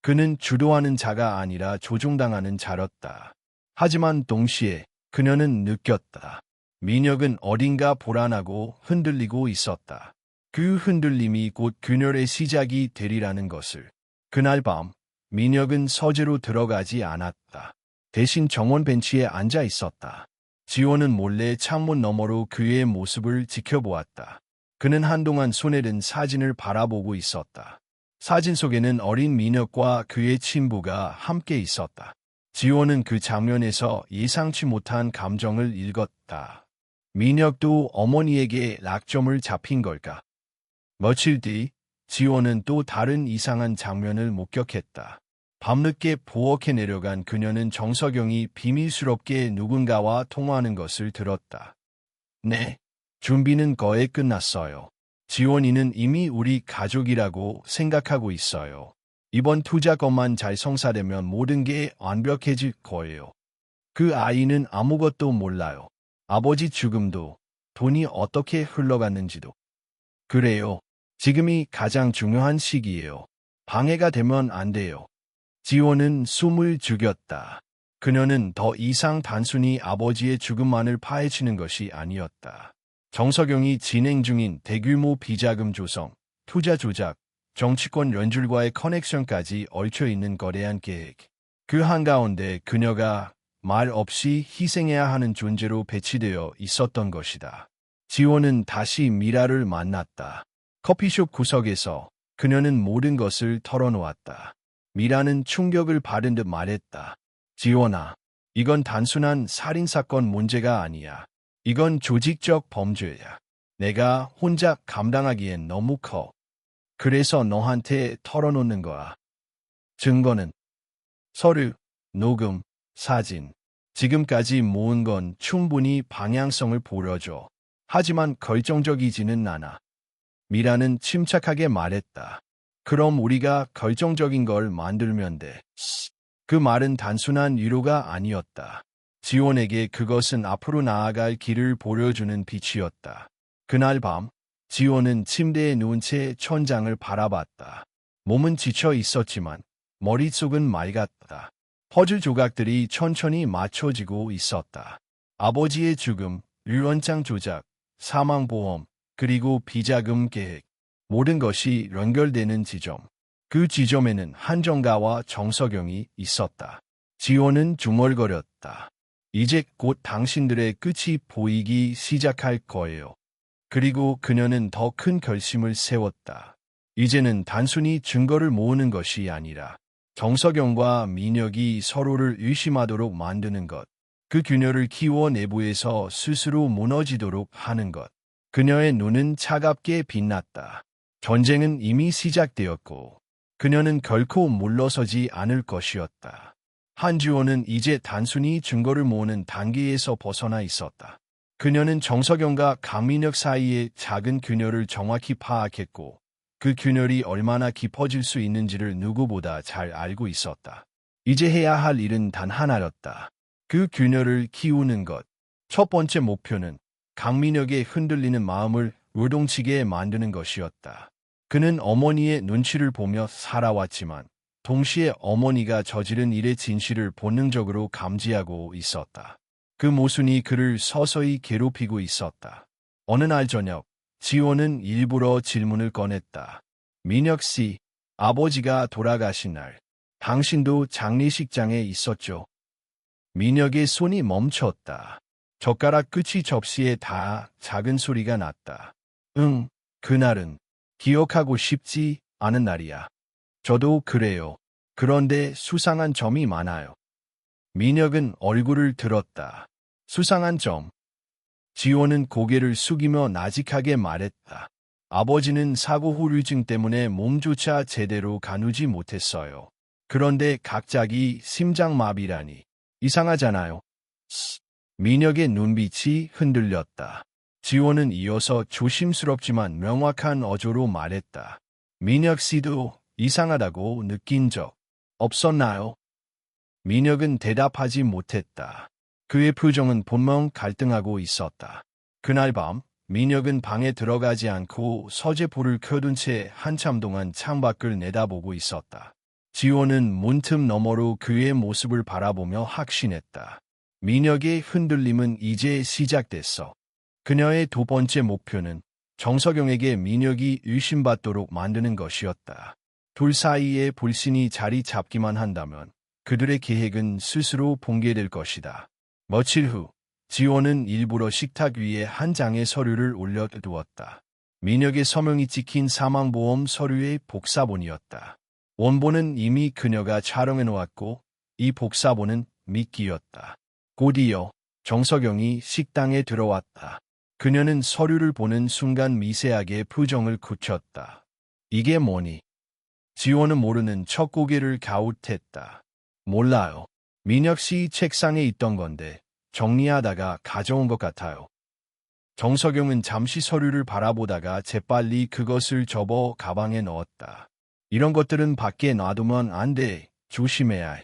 그는 주도하는 자가 아니라 조종당하는 자였다. 하지만 동시에 그녀는 느꼈다. 민혁은 어딘가 불안하고 흔들리고 있었다. 그 흔들림이 곧 균열의 시작이 되리라는 것을. 그날 밤, 민혁은 서재로 들어가지 않았다. 대신 정원 벤치에 앉아 있었다. 지호는 몰래 창문 너머로 그의 모습을 지켜보았다. 그는 한동안 손에 든 사진을 바라보고 있었다. 사진 속에는 어린 민혁과 그의 친부가 함께 있었다. 지호는 그 장면에서 예상치 못한 감정을 읽었다. 민혁도 어머니에게 낙점을 잡힌 걸까? 며칠 뒤 지호는 또 다른 이상한 장면을 목격했다. 밤늦게 부엌에 내려간 그녀는 정석영이 비밀스럽게 누군가와 통화하는 것을 들었다. 네, 준비는 거의 끝났어요. 지원이는 이미 우리 가족이라고 생각하고 있어요. 이번 투자건만 잘 성사되면 모든 게 완벽해질 거예요. 그 아이는 아무것도 몰라요. 아버지 죽음도, 돈이 어떻게 흘러갔는지도. 그래요. 지금이 가장 중요한 시기예요. 방해가 되면 안 돼요. 지호는 숨을 죽였다. 그녀는 더 이상 단순히 아버지의 죽음만을 파헤치는 것이 아니었다. 정석영이 진행 중인 대규모 비자금 조성, 투자 조작, 정치권 연줄과의 커넥션까지 얽혀있는 거대한 계획. 그 한가운데 그녀가 말 없이 희생해야 하는 존재로 배치되어 있었던 것이다. 지호는 다시 미라를 만났다. 커피숍 구석에서 그녀는 모든 것을 털어놓았다. 미라는 충격을 받은 듯 말했다. 지원아, 이건 단순한 살인사건 문제가 아니야. 이건 조직적 범죄야. 내가 혼자 감당하기엔 너무 커. 그래서 너한테 털어놓는 거야. 증거는 서류, 녹음, 사진. 지금까지 모은 건 충분히 방향성을 보여줘. 하지만 결정적이지는 않아. 미라는 침착하게 말했다. 그럼 우리가 결정적인 걸 만들면 돼. 그 말은 단순한 위로가 아니었다. 지원에게 그것은 앞으로 나아갈 길을 보여주는 빛이었다. 그날 밤, 지원은 침대에 누운 채 천장을 바라봤다. 몸은 지쳐 있었지만 머릿속은 맑았다. 퍼즐 조각들이 천천히 맞춰지고 있었다. 아버지의 죽음, 유언장 조작, 사망보험, 그리고 비자금 계획. 모든 것이 연결되는 지점. 그 지점에는 한정가와 정석영이 있었다. 지호는 중얼거렸다. 이제 곧 당신들의 끝이 보이기 시작할 거예요. 그리고 그녀는 더 큰 결심을 세웠다. 이제는 단순히 증거를 모으는 것이 아니라 정석영과 민혁이 서로를 의심하도록 만드는 것. 그 균열을 키워 내부에서 스스로 무너지도록 하는 것. 그녀의 눈은 차갑게 빛났다. 전쟁은 이미 시작되었고 그녀는 결코 물러서지 않을 것이었다. 한지호는 이제 단순히 증거를 모으는 단계에서 벗어나 있었다. 그녀는 정석영과 강민혁 사이의 작은 균열을 정확히 파악했고 그 균열이 얼마나 깊어질 수 있는지를 누구보다 잘 알고 있었다. 이제 해야 할 일은 단 하나였다. 그 균열을 키우는 것. 첫 번째 목표는 강민혁의 흔들리는 마음을 요동치게 만드는 것이었다. 그는 어머니의 눈치를 보며 살아왔지만 동시에 어머니가 저지른 일의 진실을 본능적으로 감지하고 있었다. 그 모순이 그를 서서히 괴롭히고 있었다. 어느 날 저녁, 지호는 일부러 질문을 꺼냈다. 민혁 씨, 아버지가 돌아가신 날, 당신도 장례식장에 있었죠? 민혁의 손이 멈췄다. 젓가락 끝이 접시에 닿아 작은 소리가 났다. 응, 그날은 기억하고 싶지 않은 날이야. 저도 그래요. 그런데 수상한 점이 많아요. 민혁은 얼굴을 들었다. 수상한 점. 지호는 고개를 숙이며 나직하게 말했다. 아버지는 사고 후유증 때문에 몸조차 제대로 가누지 못했어요. 그런데 갑자기 심장마비라니. 이상하잖아요. 민혁의 눈빛이 흔들렸다. 지호는 이어서 조심스럽지만 명확한 어조로 말했다. 민혁 씨도 이상하다고 느낀 적 없었나요? 민혁은 대답하지 못했다. 그의 표정은 분명 갈등하고 있었다. 그날 밤, 민혁은 방에 들어가지 않고 서재포를 켜둔 채 한참 동안 창밖을 내다보고 있었다. 지호는 문틈 너머로 그의 모습을 바라보며 확신했다. 민혁의 흔들림은 이제 시작됐어. 그녀의 두 번째 목표는 정석영에게 민혁이 의심받도록 만드는 것이었다. 둘 사이에 불신이 자리 잡기만 한다면 그들의 계획은 스스로 붕괴될 것이다. 며칠 후 지호는 일부러 식탁 위에 한 장의 서류를 올려두었다. 민혁의 서명이 찍힌 사망보험 서류의 복사본이었다. 원본은 이미 그녀가 촬영해놓았고 이 복사본은 미끼였다. 곧이어 정석영이 식당에 들어왔다. 그녀는 서류를 보는 순간 미세하게 표정을 굳혔다. 이게 뭐니? 지호는 모르는 척 고개를 갸웃했다. 몰라요. 민혁 씨 책상에 있던 건데 정리하다가 가져온 것 같아요. 정석영은 잠시 서류를 바라보다가 재빨리 그것을 접어 가방에 넣었다. 이런 것들은 밖에 놔두면 안 돼. 조심해야 해.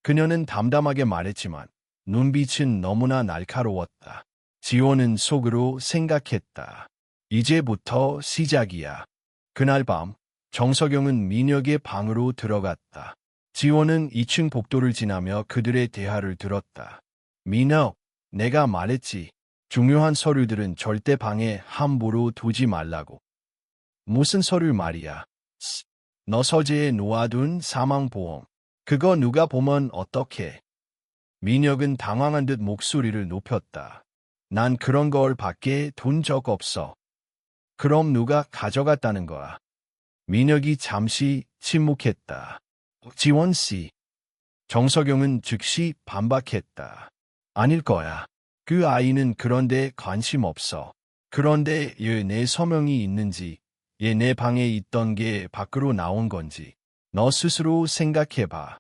그녀는 담담하게 말했지만 눈빛은 너무나 날카로웠다. 지호는 속으로 생각했다. 이제부터 시작이야. 그날 밤 정석영은 민혁의 방으로 들어갔다. 지호는 2층 복도를 지나며 그들의 대화를 들었다. 민혁, 내가 말했지. 중요한 서류들은 절대 방에 함부로 두지 말라고. 무슨 서류 말이야? 너 서재에 놓아둔 사망보험. 그거 누가 보면 어떡해? 민혁은 당황한 듯 목소리를 높였다. 난 그런 걸 밖에 둔 적 없어. 그럼 누가 가져갔다는 거야? 민혁이 잠시 침묵했다. 지원 씨. 정석영은 즉시 반박했다. 아닐 거야. 그 아이는 그런데 관심 없어. 그런데 얘 내 서명이 있는지, 얘 내 방에 있던 게 밖으로 나온 건지, 너 스스로 생각해봐.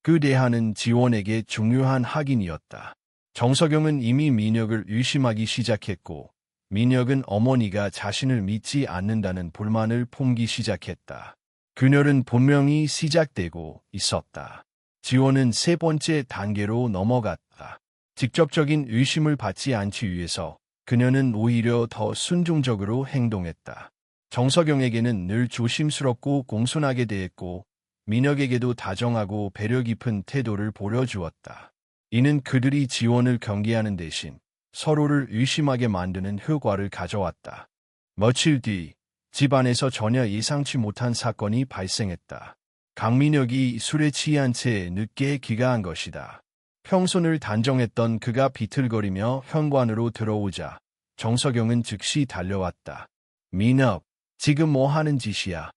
그 대화는 지원에게 중요한 확인이었다. 정석영은 이미 민혁을 의심하기 시작했고, 민혁은 어머니가 자신을 믿지 않는다는 불만을 품기 시작했다. 그녀는 분명히 시작되고 있었다. 지원은 세 번째 단계로 넘어갔다. 직접적인 의심을 받지 않기 위해서 그녀는 오히려 더 순종적으로 행동했다. 정석영에게는 늘 조심스럽고 공손하게 대했고 민혁에게도 다정하고 배려 깊은 태도를 보여주었다. 이는 그들이 지원을 경계하는 대신 서로를 의심하게 만드는 효과를 가져왔다. 며칠 뒤 집안에서 전혀 예상치 못한 사건이 발생했다. 강민혁이 술에 취한 채 늦게 귀가한 것이다. 평소를 단정했던 그가 비틀거리며 현관으로 들어오자 정석영은 즉시 달려왔다. 민혁, 지금 뭐 하는 짓이야?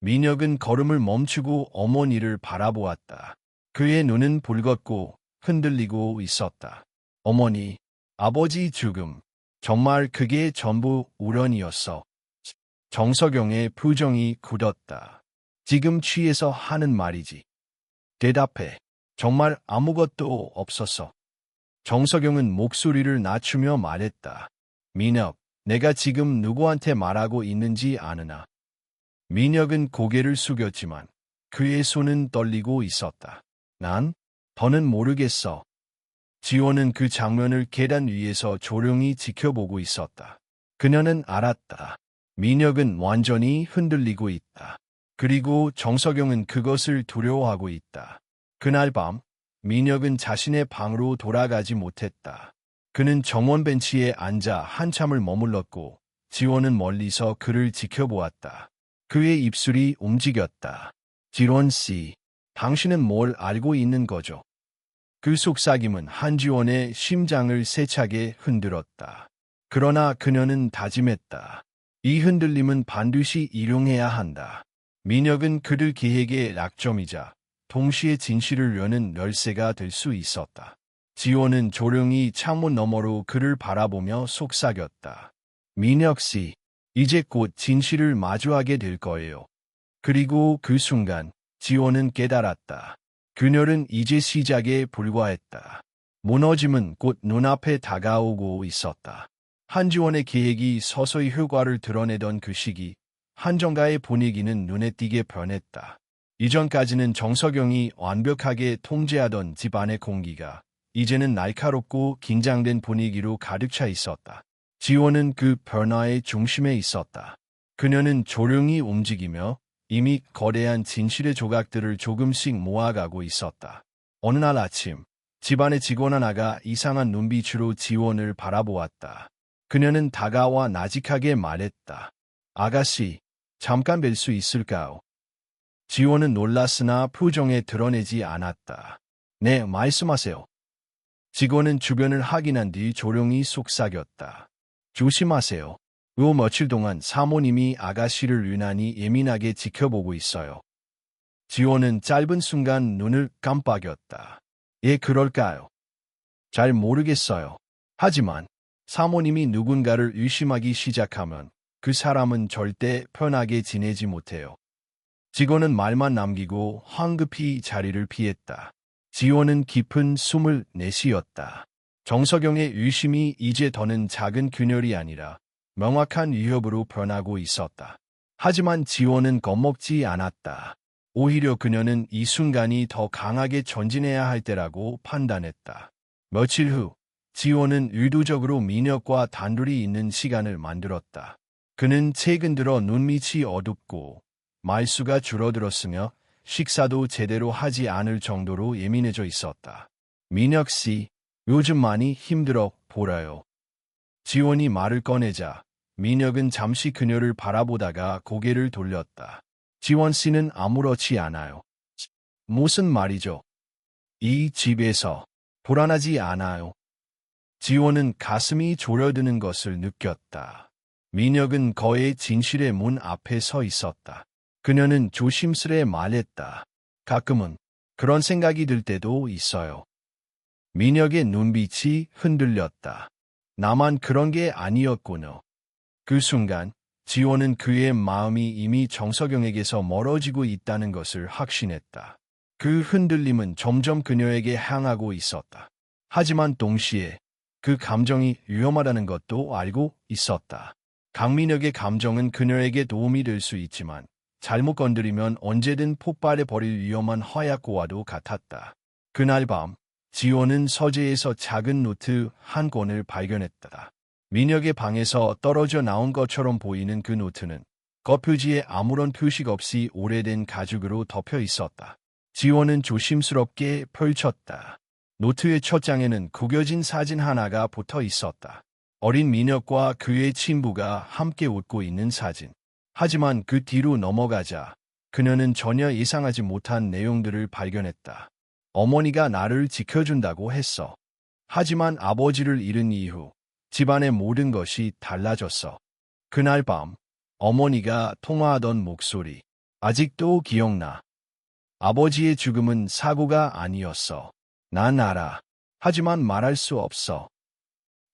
민혁은 걸음을 멈추고 어머니를 바라보았다. 그의 눈은 붉었고 흔들리고 있었다. 어머니, 아버지 죽음. 정말 그게 전부 우연이었어. 정석영의 표정이 굳었다. 지금 취해서 하는 말이지. 대답해. 정말 아무것도 없었어. 정석영은 목소리를 낮추며 말했다. 민혁, 내가 지금 누구한테 말하고 있는지 아느냐? 민혁은 고개를 숙였지만 그의 손은 떨리고 있었다. 더는 모르겠어. 지호는 그 장면을 계단 위에서 조용히 지켜보고 있었다. 그녀는 알았다. 민혁은 완전히 흔들리고 있다. 그리고 정석영은 그것을 두려워하고 있다. 그날 밤, 민혁은 자신의 방으로 돌아가지 못했다. 그는 정원 벤치에 앉아 한참을 머물렀고 지호는 멀리서 그를 지켜보았다. 그의 입술이 움직였다. 지원 씨, 당신은 뭘 알고 있는 거죠? 그 속삭임은 한지원의 심장을 세차게 흔들었다. 그러나 그녀는 다짐했다. 이 흔들림은 반드시 일용해야 한다. 민혁은 그들 계획의 약점이자 동시에 진실을 여는 열쇠가 될 수 있었다. 지호는 조용히 창문 너머로 그를 바라보며 속삭였다. 민혁 씨, 이제 곧 진실을 마주하게 될 거예요. 그리고 그 순간 지호는 깨달았다. 그녀는 이제 시작에 불과했다. 무너짐은 곧 눈앞에 다가오고 있었다. 한지원의 계획이 서서히 효과를 드러내던 그 시기, 한정가의 분위기는 눈에 띄게 변했다. 이전까지는 정석영이 완벽하게 통제하던 집안의 공기가 이제는 날카롭고 긴장된 분위기로 가득 차 있었다. 지원은 그 변화의 중심에 있었다. 그녀는 조용히 움직이며 이미 거대한 진실의 조각들을 조금씩 모아가고 있었다. 어느 날 아침, 집안의 직원 하나가 이상한 눈빛으로 지원을 바라보았다. 그녀는 다가와 나직하게 말했다. 아가씨, 잠깐 뵐 수 있을까요? 지원은 놀랐으나 표정에 드러내지 않았다. 네, 말씀하세요. 직원은 주변을 확인한 뒤 조용히 속삭였다. 조심하세요. 요 며칠 동안 사모님이 아가씨를 유난히 예민하게 지켜보고 있어요. 지원은 짧은 순간 눈을 깜빡였다. 예, 그럴까요? 잘 모르겠어요. 하지만 사모님이 누군가를 의심하기 시작하면 그 사람은 절대 편하게 지내지 못해요. 직원은 말만 남기고 황급히 자리를 피했다. 지원은 깊은 숨을 내쉬었다. 정석영의 의심이 이제 더는 작은 균열이 아니라 명확한 위협으로 변하고 있었다. 하지만 지원은 겁먹지 않았다. 오히려 그녀는 이 순간이 더 강하게 전진해야 할 때라고 판단했다. 며칠 후, 지원은 의도적으로 민혁과 단둘이 있는 시간을 만들었다. 그는 최근 들어 눈밑이 어둡고 말수가 줄어들었으며 식사도 제대로 하지 않을 정도로 예민해져 있었다. 민혁 씨, 요즘 많이 힘들어 보여요. 지원이 말을 꺼내자 민혁은 잠시 그녀를 바라보다가 고개를 돌렸다. 지원 씨는 아무렇지 않아요. 무슨 말이죠? 이 집에서 불안하지 않아요. 지원은 가슴이 졸여드는 것을 느꼈다. 민혁은 거의 진실의 문 앞에 서 있었다. 그녀는 조심스레 말했다. 가끔은 그런 생각이 들 때도 있어요. 민혁의 눈빛이 흔들렸다. 나만 그런 게 아니었군요. 그 순간 지원은 그의 마음이 이미 정석영에게서 멀어지고 있다는 것을 확신했다. 그 흔들림은 점점 그녀에게 향하고 있었다. 하지만 동시에 그 감정이 위험하다는 것도 알고 있었다. 강민혁의 감정은 그녀에게 도움이 될 수 있지만 잘못 건드리면 언제든 폭발해버릴 위험한 허약고와도 같았다. 그날 밤, 지원은 서재에서 작은 노트 한 권을 발견했다. 민혁의 방에서 떨어져 나온 것처럼 보이는 그 노트는 겉표지에 아무런 표식 없이 오래된 가죽으로 덮여 있었다. 지원은 조심스럽게 펼쳤다. 노트의 첫 장에는 구겨진 사진 하나가 붙어 있었다. 어린 민혁과 그의 친부가 함께 웃고 있는 사진. 하지만 그 뒤로 넘어가자 그녀는 전혀 예상하지 못한 내용들을 발견했다. 어머니가 나를 지켜준다고 했어. 하지만 아버지를 잃은 이후 집안의 모든 것이 달라졌어. 그날 밤 어머니가 통화하던 목소리 아직도 기억나. 아버지의 죽음은 사고가 아니었어. 난 알아. 하지만 말할 수 없어.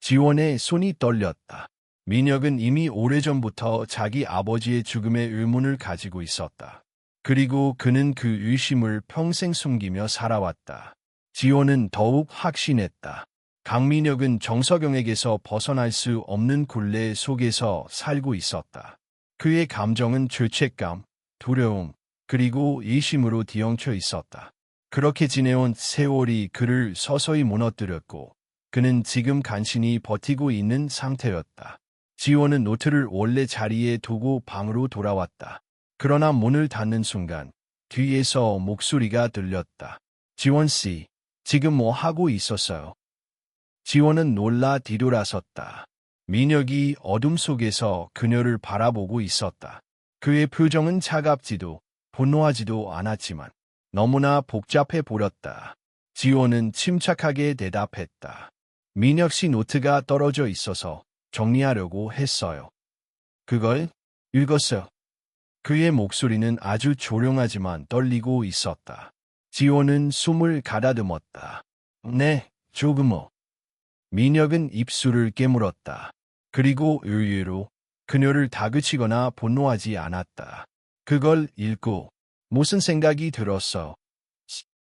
지원의 손이 떨렸다. 민혁은 이미 오래전부터 자기 아버지의 죽음의 의문을 가지고 있었다. 그리고 그는 그 의심을 평생 숨기며 살아왔다. 지원은 더욱 확신했다. 강민혁은 정석영에게서 벗어날 수 없는 굴레 속에서 살고 있었다. 그의 감정은 죄책감, 두려움, 그리고 의심으로 뒤엉켜 있었다. 그렇게 지내온 세월이 그를 서서히 무너뜨렸고 그는 지금 간신히 버티고 있는 상태였다. 지원은 노트를 원래 자리에 두고 방으로 돌아왔다. 그러나 문을 닫는 순간 뒤에서 목소리가 들렸다. 지원 씨, 지금 뭐 하고 있었어요? 지원은 놀라 뒤돌아섰다. 민혁이 어둠 속에서 그녀를 바라보고 있었다. 그의 표정은 차갑지도 분노하지도 않았지만 너무나 복잡해 보였다. 지원은 침착하게 대답했다. 민혁 씨 노트가 떨어져 있어서 정리하려고 했어요. 그걸 읽었어요. 그의 목소리는 아주 조용하지만 떨리고 있었다. 지원은 숨을 가다듬었다. 네, 조금요. 민혁은 입술을 깨물었다. 그리고 의외로 그녀를 다그치거나 분노하지 않았다. 그걸 읽고 무슨 생각이 들었어?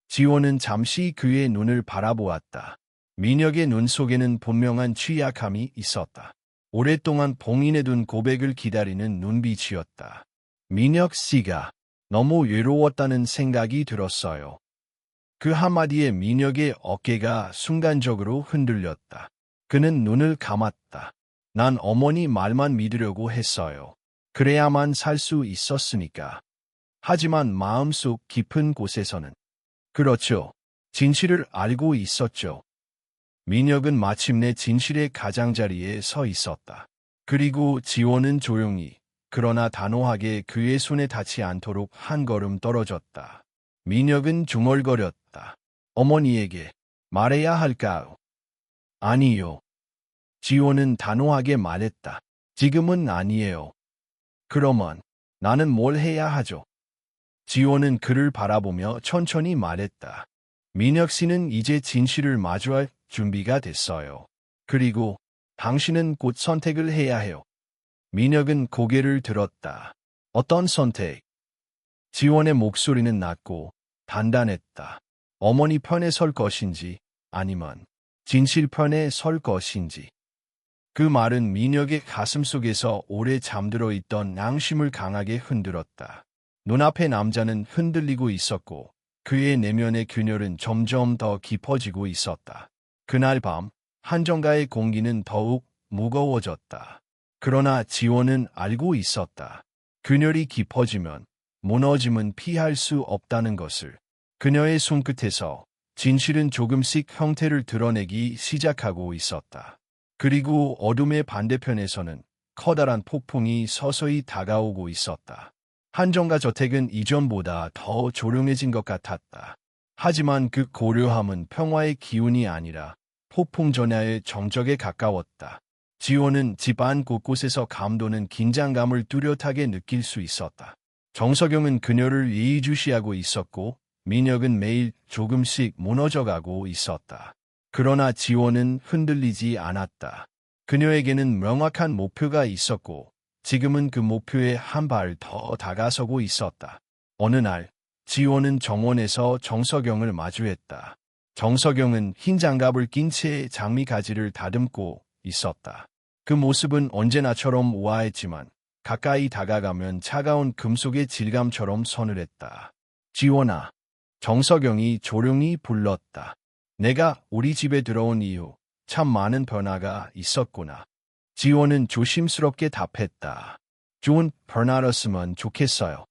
지원은 잠시 그의 눈을 바라보았다. 민혁의 눈 속에는 분명한 취약함이 있었다. 오랫동안 봉인해둔 고백을 기다리는 눈빛이었다. 민혁 씨가 너무 외로웠다는 생각이 들었어요. 그 한마디에 민혁의 어깨가 순간적으로 흔들렸다. 그는 눈을 감았다. 난 어머니 말만 믿으려고 했어요. 그래야만 살 수 있었으니까. 하지만 마음속 깊은 곳에서는 그렇죠. 진실을 알고 있었죠. 민혁은 마침내 진실의 가장자리에 서 있었다. 그리고 지원은 조용히 그러나 단호하게 그의 손에 닿지 않도록 한 걸음 떨어졌다. 민혁은 중얼거렸다. 어머니에게 말해야 할까요? 아니요. 지원은 단호하게 말했다. 지금은 아니에요. 그러면 나는 뭘 해야 하죠? 지원은 그를 바라보며 천천히 말했다. 민혁 씨는 이제 진실을 마주할 준비가 됐어요. 그리고 당신은 곧 선택을 해야 해요. 민혁은 고개를 들었다. 어떤 선택? 지원의 목소리는 낮고 단단했다. 어머니 편에 설 것인지 아니면 진실 편에 설 것인지. 그 말은 민혁의 가슴속에서 오래 잠들어 있던 양심을 강하게 흔들었다. 눈앞의 남자는 흔들리고 있었고 그의 내면의 균열은 점점 더 깊어지고 있었다. 그날 밤 한정가의 공기는 더욱 무거워졌다. 그러나 지원은 알고 있었다. 균열이 깊어지면 무너짐은 피할 수 없다는 것을. 그녀의 손끝에서 진실은 조금씩 형태를 드러내기 시작하고 있었다. 그리고 어둠의 반대편에서는 커다란 폭풍이 서서히 다가오고 있었다. 한정가 저택은 이전보다 더 조용해진 것 같았다. 하지만 그 고요함은 평화의 기운이 아니라 폭풍 전야의 정적에 가까웠다. 지호는 집안 곳곳에서 감도는 긴장감을 뚜렷하게 느낄 수 있었다. 정석영은 그녀를 예의주시하고 있었고 민혁은 매일 조금씩 무너져가고 있었다. 그러나 지호는 흔들리지 않았다. 그녀에게는 명확한 목표가 있었고 지금은 그 목표에 한 발 더 다가서고 있었다. 어느 날 지호는 정원에서 정석영을 마주했다. 정석영은 흰 장갑을 낀 채 장미가지를 다듬고 있었다. 그 모습은 언제나처럼 우아했지만 가까이 다가가면 차가운 금속의 질감처럼 서늘했다. 지원아, 정석영이 조용히 불렀다. 내가 우리 집에 들어온 이후 참 많은 변화가 있었구나. 지원은 조심스럽게 답했다. 좋은 변화였으면 좋겠어요.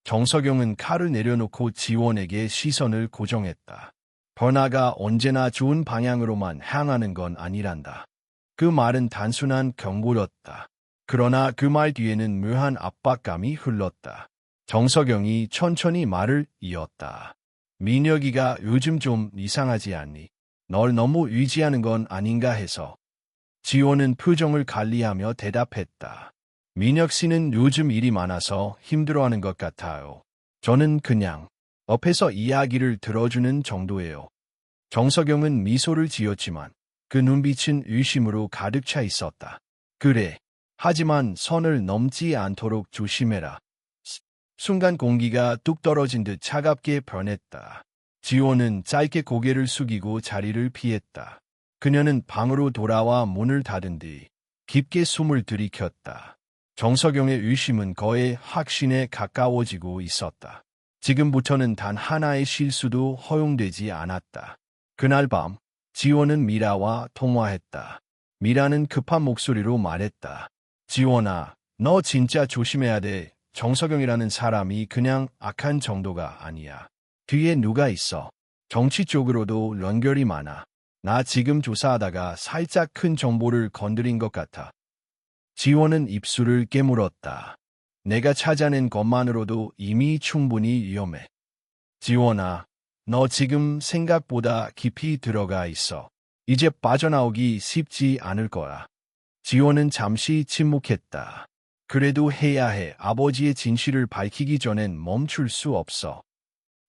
정석영은 칼을 내려놓고 지원에게 시선을 고정했다. 변화가 언제나 좋은 방향으로만 향하는 건 아니란다. 그 말은 단순한 경고였다. 그러나 그 말 뒤에는 묘한 압박감이 흘렀다. 정석영이 천천히 말을 이었다. 민혁이가 요즘 좀 이상하지 않니? 널 너무 의지하는 건 아닌가 해서. 지호는 표정을 관리하며 대답했다. 민혁 씨는 요즘 일이 많아서 힘들어하는 것 같아요. 저는 그냥 옆에서 이야기를 들어주는 정도예요. 정석영은 미소를 지었지만 그 눈빛은 의심으로 가득 차 있었다. 그래. 하지만 선을 넘지 않도록 조심해라. 순간 공기가 뚝 떨어진 듯 차갑게 변했다. 지호는 짧게 고개를 숙이고 자리를 피했다. 그녀는 방으로 돌아와 문을 닫은 뒤 깊게 숨을 들이켰다. 정석영의 의심은 거의 확신에 가까워지고 있었다. 지금부터는 단 하나의 실수도 허용되지 않았다. 그날 밤 지원은 미라와 통화했다. 미라는 급한 목소리로 말했다. 지원아, 너 진짜 조심해야 돼. 정석영이라는 사람이 그냥 악한 정도가 아니야. 뒤에 누가 있어. 정치 쪽으로도 연결이 많아. 나 지금 조사하다가 살짝 큰 정보를 건드린 것 같아. 지원은 입술을 깨물었다. 내가 찾아낸 것만으로도 이미 충분히 위험해. 지원아, 너 지금 생각보다 깊이 들어가 있어. 이제 빠져나오기 쉽지 않을 거야. 지원은 잠시 침묵했다. 그래도 해야 해. 아버지의 진실을 밝히기 전엔 멈출 수 없어.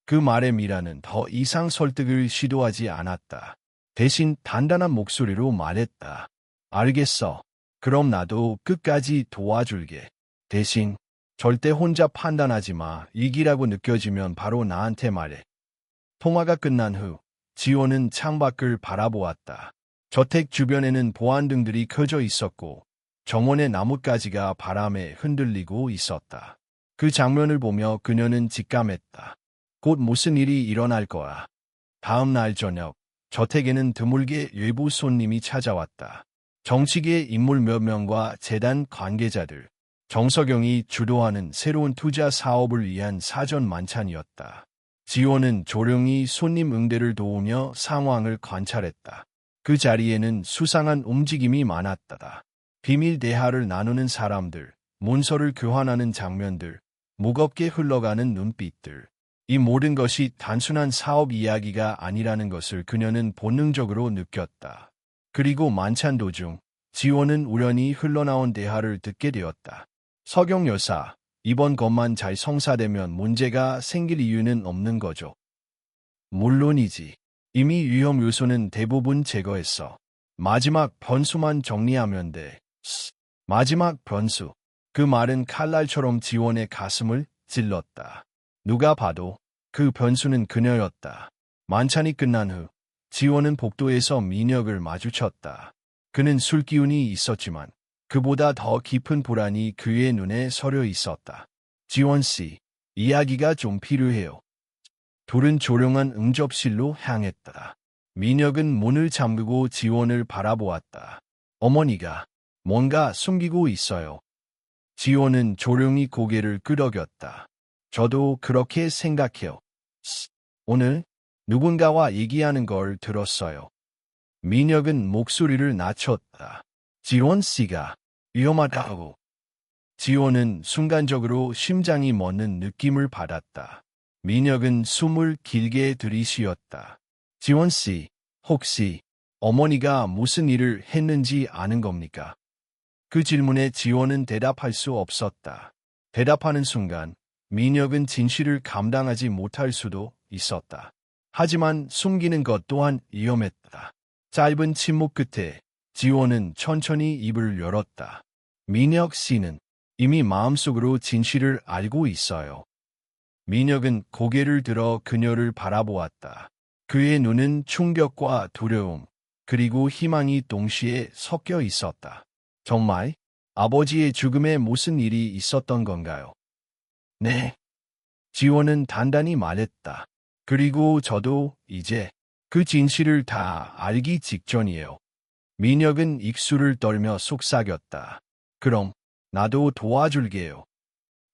그 말에 미라는 더 이상 설득을 시도하지 않았다. 대신 단단한 목소리로 말했다. 알겠어. 그럼 나도 끝까지 도와줄게. 대신 절대 혼자 판단하지 마. 이기라고 느껴지면 바로 나한테 말해. 통화가 끝난 후 지호는 창밖을 바라보았다. 저택 주변에는 보안등들이 켜져 있었고 정원의 나뭇가지가 바람에 흔들리고 있었다. 그 장면을 보며 그녀는 직감했다. 곧 무슨 일이 일어날 거야. 다음 날 저녁, 저택에는 드물게 외부 손님이 찾아왔다. 정치계 인물 몇 명과 재단 관계자들, 정석영이 주도하는 새로운 투자 사업을 위한 사전 만찬이었다. 지원은 조용히 손님 응대를 도우며 상황을 관찰했다. 그 자리에는 수상한 움직임이 많았다. 비밀 대화를 나누는 사람들, 문서를 교환하는 장면들, 무겁게 흘러가는 눈빛들. 이 모든 것이 단순한 사업 이야기가 아니라는 것을 그녀는 본능적으로 느꼈다. 그리고 만찬 도중 지원은 우연히 흘러나온 대화를 듣게 되었다. 서경 여사, 이번 것만 잘 성사되면 문제가 생길 이유는 없는 거죠. 물론이지. 이미 위험 요소는 대부분 제거했어. 마지막 변수만 정리하면 돼. 마지막 변수. 그 말은 칼날처럼 지원의 가슴을 찔렀다. 누가 봐도 그 변수는 그녀였다. 만찬이 끝난 후 지원은 복도에서 민혁을 마주쳤다. 그는 술기운이 있었지만 그보다 더 깊은 불안이 그의 눈에 서려 있었다. 지원 씨, 이야기가 좀 필요해요. 둘은 조용한 응접실로 향했다. 민혁은 문을 잠그고 지원을 바라보았다. 어머니가 뭔가 숨기고 있어요. 지원은 조용히 고개를 끄덕였다. 저도 그렇게 생각해요. 오늘 누군가와 얘기하는 걸 들었어요. 민혁은 목소리를 낮췄다. 지원 씨가 위험하다고. 지원은 순간적으로 심장이 멎는 느낌을 받았다. 민혁은 숨을 길게 들이쉬었다. 지원 씨, 혹시 어머니가 무슨 일을 했는지 아는 겁니까? 그 질문에 지원은 대답할 수 없었다. 대답하는 순간 민혁은 진실을 감당하지 못할 수도 있었다. 하지만 숨기는 것 또한 위험했다. 짧은 침묵 끝에 지원은 천천히 입을 열었다. 민혁 씨는 이미 마음속으로 진실을 알고 있어요. 민혁은 고개를 들어 그녀를 바라보았다. 그의 눈은 충격과 두려움, 그리고 희망이 동시에 섞여 있었다. 정말? 아버지의 죽음에 무슨 일이 있었던 건가요? 네. 지원은 단단히 말했다. 그리고 저도 이제 그 진실을 다 알기 직전이에요. 민혁은 익수를 떨며 속삭였다. 그럼 나도 도와줄게요.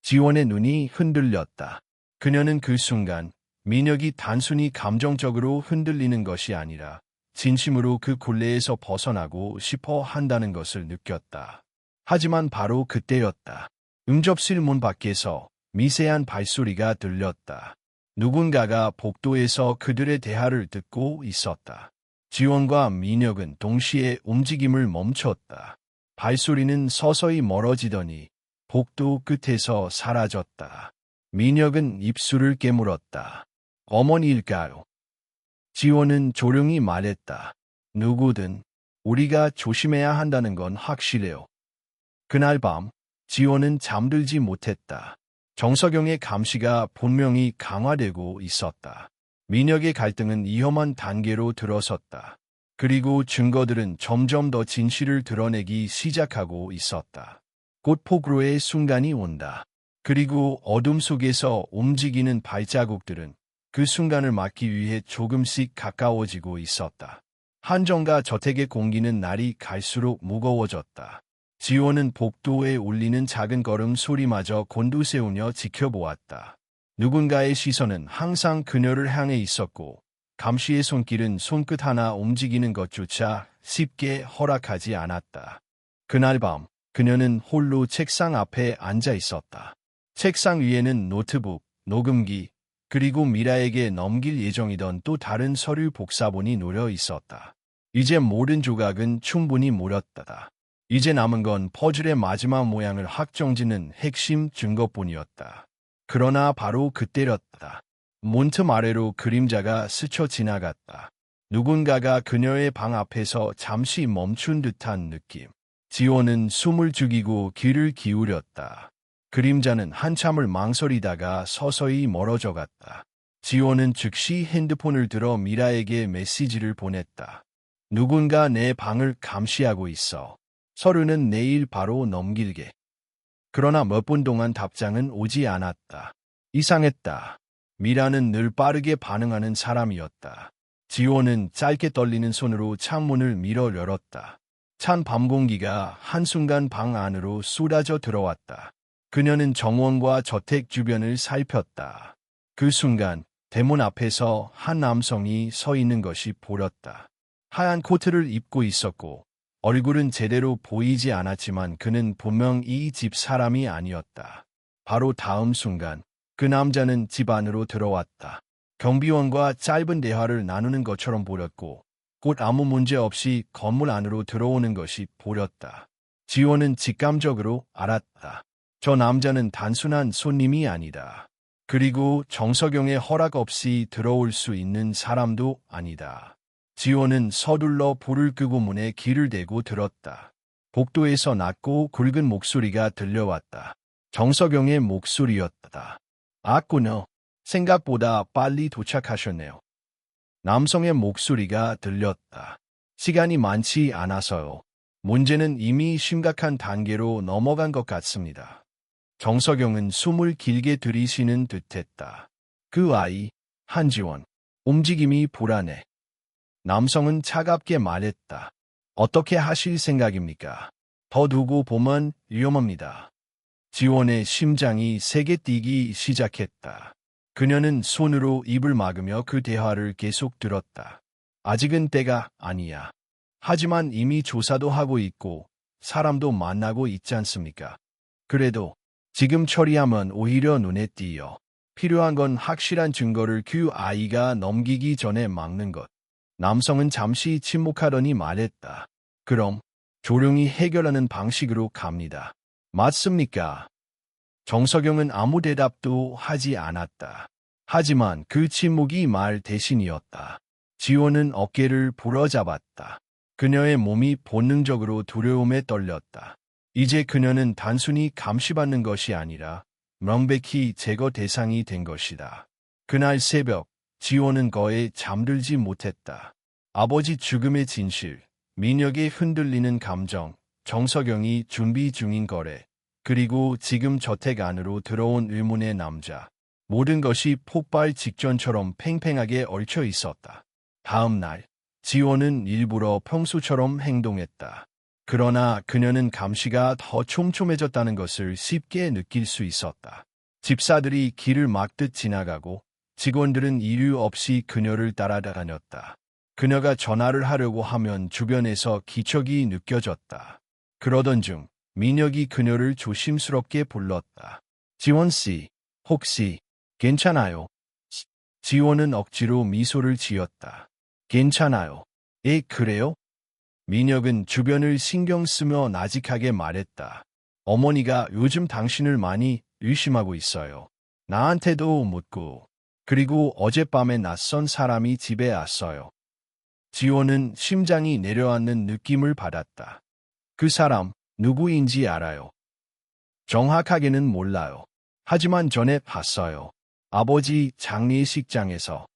지원의 눈이 흔들렸다. 그녀는 그 순간 민혁이 단순히 감정적으로 흔들리는 것이 아니라 진심으로 그 굴레에서 벗어나고 싶어 한다는 것을 느꼈다. 하지만 바로 그때였다. 응접실 문 밖에서 미세한 발소리가 들렸다. 누군가가 복도에서 그들의 대화를 듣고 있었다. 지원과 민혁은 동시에 움직임을 멈췄다. 발소리는 서서히 멀어지더니 복도 끝에서 사라졌다. 민혁은 입술을 깨물었다. 어머니일까요? 지원은 조용히 말했다. 누구든 우리가 조심해야 한다는 건 확실해요. 그날 밤 지원은 잠들지 못했다. 정석영의 감시가 분명히 강화되고 있었다. 민혁의 갈등은 위험한 단계로 들어섰다. 그리고 증거들은 점점 더 진실을 드러내기 시작하고 있었다. 곧 폭로의 순간이 온다. 그리고 어둠 속에서 움직이는 발자국들은 그 순간을 막기 위해 조금씩 가까워지고 있었다. 한정가 저택의 공기는 날이 갈수록 무거워졌다. 지원은 복도에 울리는 작은 걸음 소리마저 곤두세우며 지켜보았다. 누군가의 시선은 항상 그녀를 향해 있었고 감시의 손길은 손끝 하나 움직이는 것조차 쉽게 허락하지 않았다. 그날 밤 그녀는 홀로 책상 앞에 앉아 있었다. 책상 위에는 노트북, 녹음기, 그리고 미라에게 넘길 예정이던 또 다른 서류 복사본이 놓여 있었다. 이제 모든 조각은 충분히 모였다. 이제 남은 건 퍼즐의 마지막 모양을 확정짓는 핵심 증거뿐이었다. 그러나 바로 그때였다. 문틈 아래로 그림자가 스쳐 지나갔다. 누군가가 그녀의 방 앞에서 잠시 멈춘 듯한 느낌. 지원은 숨을 죽이고 귀를 기울였다. 그림자는 한참을 망설이다가 서서히 멀어져 갔다. 지원은 즉시 핸드폰을 들어 미라에게 메시지를 보냈다. 누군가 내 방을 감시하고 있어. 서류는 내일 바로 넘길게. 그러나 몇 분 동안 답장은 오지 않았다. 이상했다. 미라는 늘 빠르게 반응하는 사람이었다. 지원은 짧게 떨리는 손으로 창문을 밀어 열었다. 찬 밤 공기가 한순간 방 안으로 쏟아져 들어왔다. 그녀는 정원과 저택 주변을 살폈다. 그 순간 대문 앞에서 한 남성이 서 있는 것이 보였다. 하얀 코트를 입고 있었고 얼굴은 제대로 보이지 않았지만 그는 분명 이 집 사람이 아니었다. 바로 다음 순간 그 남자는 집 안으로 들어왔다. 경비원과 짧은 대화를 나누는 것처럼 보였고 곧 아무 문제 없이 건물 안으로 들어오는 것이 보였다. 지원은 직감적으로 알았다. 저 남자는 단순한 손님이 아니다. 그리고 정석영의 허락 없이 들어올 수 있는 사람도 아니다. 지원은 서둘러 불을 끄고 문에 귀를 대고 들었다. 복도에서 낮고 굵은 목소리가 들려왔다. 정석영의 목소리였다. 아꾸너, 생각보다 빨리 도착하셨네요. 남성의 목소리가 들렸다. 시간이 많지 않아서요. 문제는 이미 심각한 단계로 넘어간 것 같습니다. 정석영은 숨을 길게 들이쉬는 듯했다. 그 아이, 한지원, 움직임이 불안해. 남성은 차갑게 말했다. 어떻게 하실 생각입니까? 더 두고 보면 위험합니다. 지원의 심장이 세게 뛰기 시작했다. 그녀는 손으로 입을 막으며 그 대화를 계속 들었다. 아직은 때가 아니야. 하지만 이미 조사도 하고 있고 사람도 만나고 있지 않습니까? 그래도 지금 처리하면 오히려 눈에 띄어. 필요한 건 확실한 증거를 그 아이가 넘기기 전에 막는 것. 남성은 잠시 침묵하더니 말했다. 그럼 조용히 해결하는 방식으로 갑니다. 맞습니까? 정석영은 아무 대답도 하지 않았다. 하지만 그 침묵이 말 대신이었다. 지원은 어깨를 부러잡았다. 그녀의 몸이 본능적으로 두려움에 떨렸다. 이제 그녀는 단순히 감시받는 것이 아니라 명백히 제거 대상이 된 것이다. 그날 새벽, 지원은 거의 잠들지 못했다. 아버지 죽음의 진실, 민혁의 흔들리는 감정, 정석영이 준비 중인 거래, 그리고 지금 저택 안으로 들어온 의문의 남자. 모든 것이 폭발 직전처럼 팽팽하게 얽혀 있었다. 다음 날, 지원은 일부러 평소처럼 행동했다. 그러나 그녀는 감시가 더 촘촘해졌다는 것을 쉽게 느낄 수 있었다. 집사들이 길을 막듯 지나가고 직원들은 이유 없이 그녀를 따라다녔다. 그녀가 전화를 하려고 하면 주변에서 기척이 느껴졌다. 그러던 중 민혁이 그녀를 조심스럽게 불렀다. 지원씨, 혹시 괜찮아요? 지원은 억지로 미소를 지었다. 괜찮아요. 그래요? 민혁은 주변을 신경 쓰며 나직하게 말했다. 어머니가 요즘 당신을 많이 의심하고 있어요. 나한테도 묻고. 그리고 어젯밤에 낯선 사람이 집에 왔어요. 지원은 심장이 내려앉는 느낌을 받았다. 그 사람 누구인지 알아요. 정확하게는 몰라요. 하지만 전에 봤어요. 아버지 장례식장에서.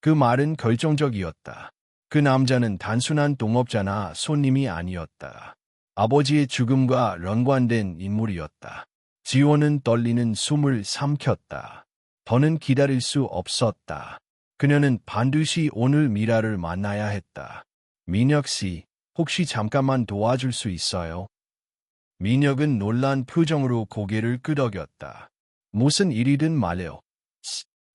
그 말은 결정적이었다. 그 남자는 단순한 동업자나 손님이 아니었다. 아버지의 죽음과 연관된 인물이었다. 지원은 떨리는 숨을 삼켰다. 더는 기다릴 수 없었다. 그녀는 반드시 오늘 미라를 만나야 했다. 민혁 씨, 혹시 잠깐만 도와줄 수 있어요? 민혁은 놀란 표정으로 고개를 끄덕였다. 무슨 일이든 말해요.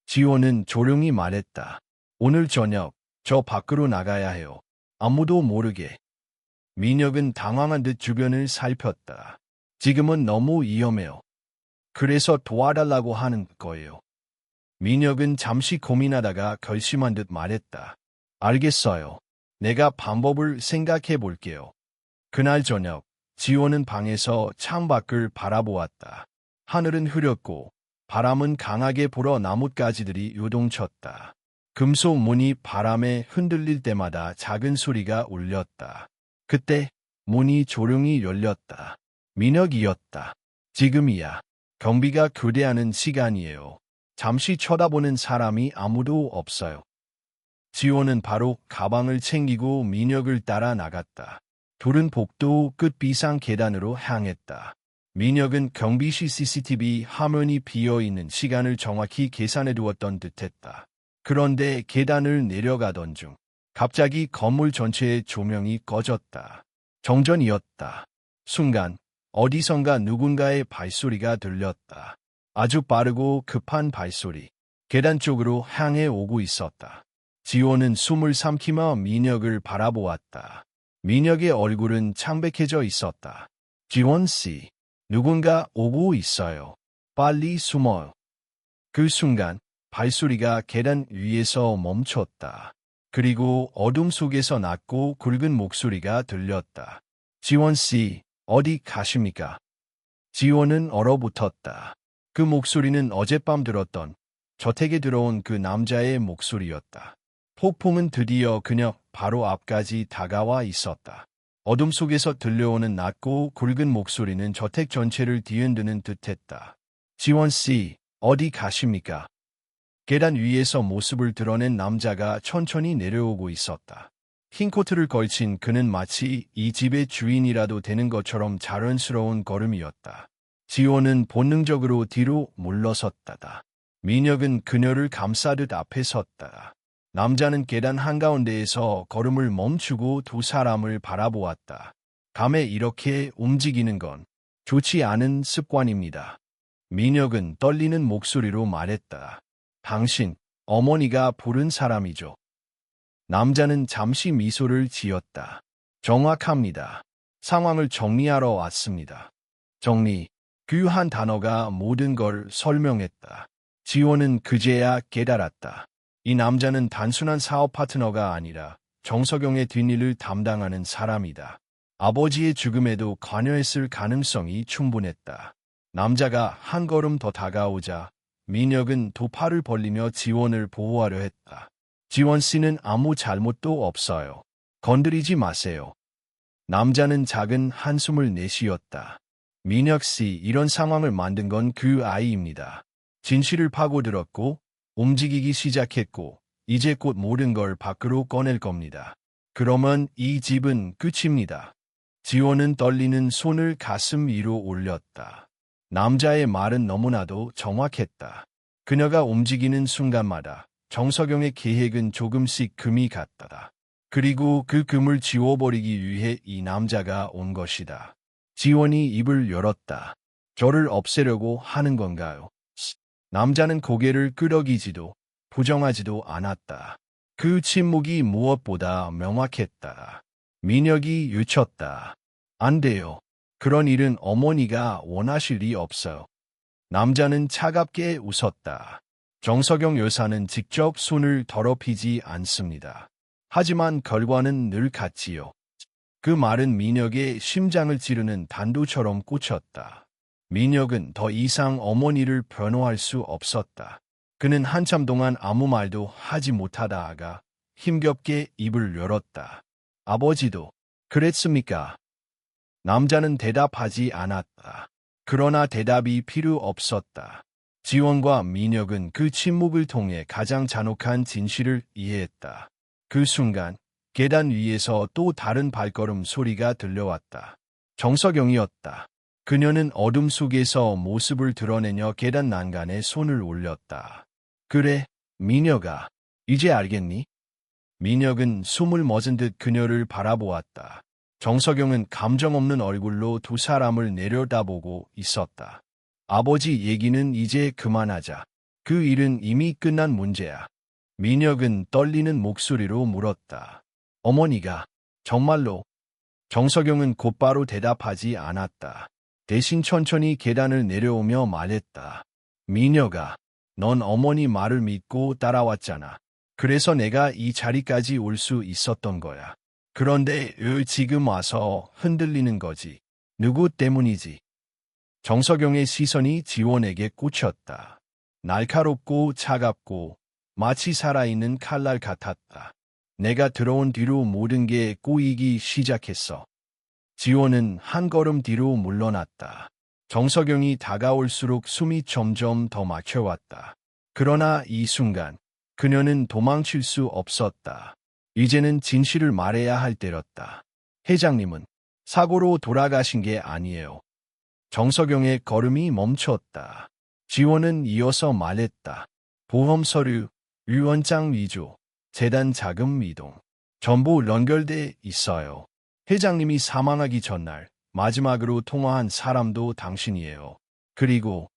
지원은 조용히 말했다. 오늘 저녁 저 밖으로 나가야 해요. 아무도 모르게. 민혁은 당황한 듯 주변을 살폈다. 지금은 너무 위험해요. 그래서 도와달라고 하는 거예요. 민혁은 잠시 고민하다가 결심한 듯 말했다. 알겠어요. 내가 방법을 생각해 볼게요. 그날 저녁, 지원은 방에서 창밖을 바라보았다. 하늘은 흐렸고 바람은 강하게 불어 나뭇가지들이 요동쳤다. 금속 문이 바람에 흔들릴 때마다 작은 소리가 울렸다. 그때 문이 조용히 열렸다. 민혁이었다. 지금이야. 경비가 교대하는 시간이에요. 잠시 쳐다보는 사람이 아무도 없어요. 지원은 바로 가방을 챙기고 민혁을 따라 나갔다. 둘은 복도 끝 비상 계단으로 향했다. 민혁은 경비실 CCTV 화면이 비어있는 시간을 정확히 계산해 두었던 듯했다. 그런데 계단을 내려가던 중 갑자기 건물 전체의 조명이 꺼졌다. 정전이었다. 순간 어디선가 누군가의 발소리가 들렸다. 아주 빠르고 급한 발소리. 계단 쪽으로 향해 오고 있었다. 지호는 숨을 삼키며 민혁을 바라보았다. 민혁의 얼굴은 창백해져 있었다. 지원씨, 누군가 오고 있어요. 빨리 숨어요. 그 순간 발소리가 계단 위에서 멈췄다. 그리고 어둠 속에서 낮고 굵은 목소리가 들렸다. 지원씨, 어디 가십니까? 지원은 얼어붙었다. 그 목소리는 어젯밤 들었던 저택에 들어온 그 남자의 목소리였다. 폭풍은 드디어 그녀 바로 앞까지 다가와 있었다. 어둠 속에서 들려오는 낮고 굵은 목소리는 저택 전체를 뒤흔드는 듯했다. 지원씨, 어디 가십니까? 계단 위에서 모습을 드러낸 남자가 천천히 내려오고 있었다. 흰 코트를 걸친 그는 마치 이 집의 주인이라도 되는 것처럼 자연스러운 걸음이었다. 지호는 본능적으로 뒤로 물러섰다. 민혁은 그녀를 감싸듯 앞에 섰다. 남자는 계단 한가운데에서 걸음을 멈추고 두 사람을 바라보았다. 밤에 이렇게 움직이는 건 좋지 않은 습관입니다. 민혁은 떨리는 목소리로 말했다. 당신, 어머니가 부른 사람이죠. 남자는 잠시 미소를 지었다. 정확합니다. 상황을 정리하러 왔습니다. 정리. 그 한 단어가 모든 걸 설명했다. 지호는 그제야 깨달았다. 이 남자는 단순한 사업 파트너가 아니라 정석영의 뒷일을 담당하는 사람이다. 아버지의 죽음에도 관여했을 가능성이 충분했다. 남자가 한 걸음 더 다가오자 민혁은 두 팔을 벌리며 지원을 보호하려 했다. 지원 씨는 아무 잘못도 없어요. 건드리지 마세요. 남자는 작은 한숨을 내쉬었다. 민혁 씨, 이런 상황을 만든 건 그 아이입니다. 진실을 파고들었고 움직이기 시작했고 이제 곧 모든 걸 밖으로 꺼낼 겁니다. 그러면 이 집은 끝입니다. 지원은 떨리는 손을 가슴 위로 올렸다. 남자의 말은 너무나도 정확했다. 그녀가 움직이는 순간마다 정석영의 계획은 조금씩 금이 갔다. 그리고 그 금을 지워버리기 위해 이 남자가 온 것이다. 지원이 입을 열었다. 저를 없애려고 하는 건가요? 남자는 고개를 끄덕이지도 부정하지도 않았다. 그 침묵이 무엇보다 명확했다. 민혁이 유쳤다. 안 돼요. 그런 일은 어머니가 원하실 리 없어요. 남자는 차갑게 웃었다. 정석영 여사는 직접 손을 더럽히지 않습니다. 하지만 결과는 늘 같지요. 그 말은 민혁의 심장을 찌르는 단도처럼 꽂혔다. 민혁은 더 이상 어머니를 변호할 수 없었다. 그는 한참 동안 아무 말도 하지 못하다가 힘겹게 입을 열었다. 아버지도 그랬습니까? 남자는 대답하지 않았다. 그러나 대답이 필요 없었다. 지원과 민혁은 그 침묵을 통해 가장 잔혹한 진실을 이해했다. 그 순간 계단 위에서 또 다른 발걸음 소리가 들려왔다. 정석영이었다. 그녀는 어둠 속에서 모습을 드러내며 계단 난간에 손을 올렸다. 그래, 민혁아, 이제 알겠니? 민혁은 숨을 멎은 듯 그녀를 바라보았다. 정석영은 감정 없는 얼굴로 두 사람을 내려다보고 있었다. 아버지 얘기는 이제 그만하자. 그 일은 이미 끝난 문제야. 민혁은 떨리는 목소리로 물었다. 어머니가 정말로? 정석영은 곧바로 대답하지 않았다. 대신 천천히 계단을 내려오며 말했다. 민혁아, 넌 어머니 말을 믿고 따라왔잖아. 그래서 내가 이 자리까지 올 수 있었던 거야. 그런데 지금 와서 흔들리는 거지. 누구 때문이지? 정석영의 시선이 지원에게 꽂혔다. 날카롭고 차갑고 마치 살아있는 칼날 같았다. 내가 들어온 뒤로 모든 게 꼬이기 시작했어. 지원은 한 걸음 뒤로 물러났다. 정석영이 다가올수록 숨이 점점 더 막혀왔다. 그러나 이 순간 그녀는 도망칠 수 없었다. 이제는 진실을 말해야 할 때였다. 회장님은 사고로 돌아가신 게 아니에요. 정석영의 걸음이 멈췄다. 지원은 이어서 말했다. 보험 서류, 유언장 위조, 재단 자금 이동, 전부 연결돼 있어요. 회장님이 사망하기 전날 마지막으로 통화한 사람도 당신이에요. 그리고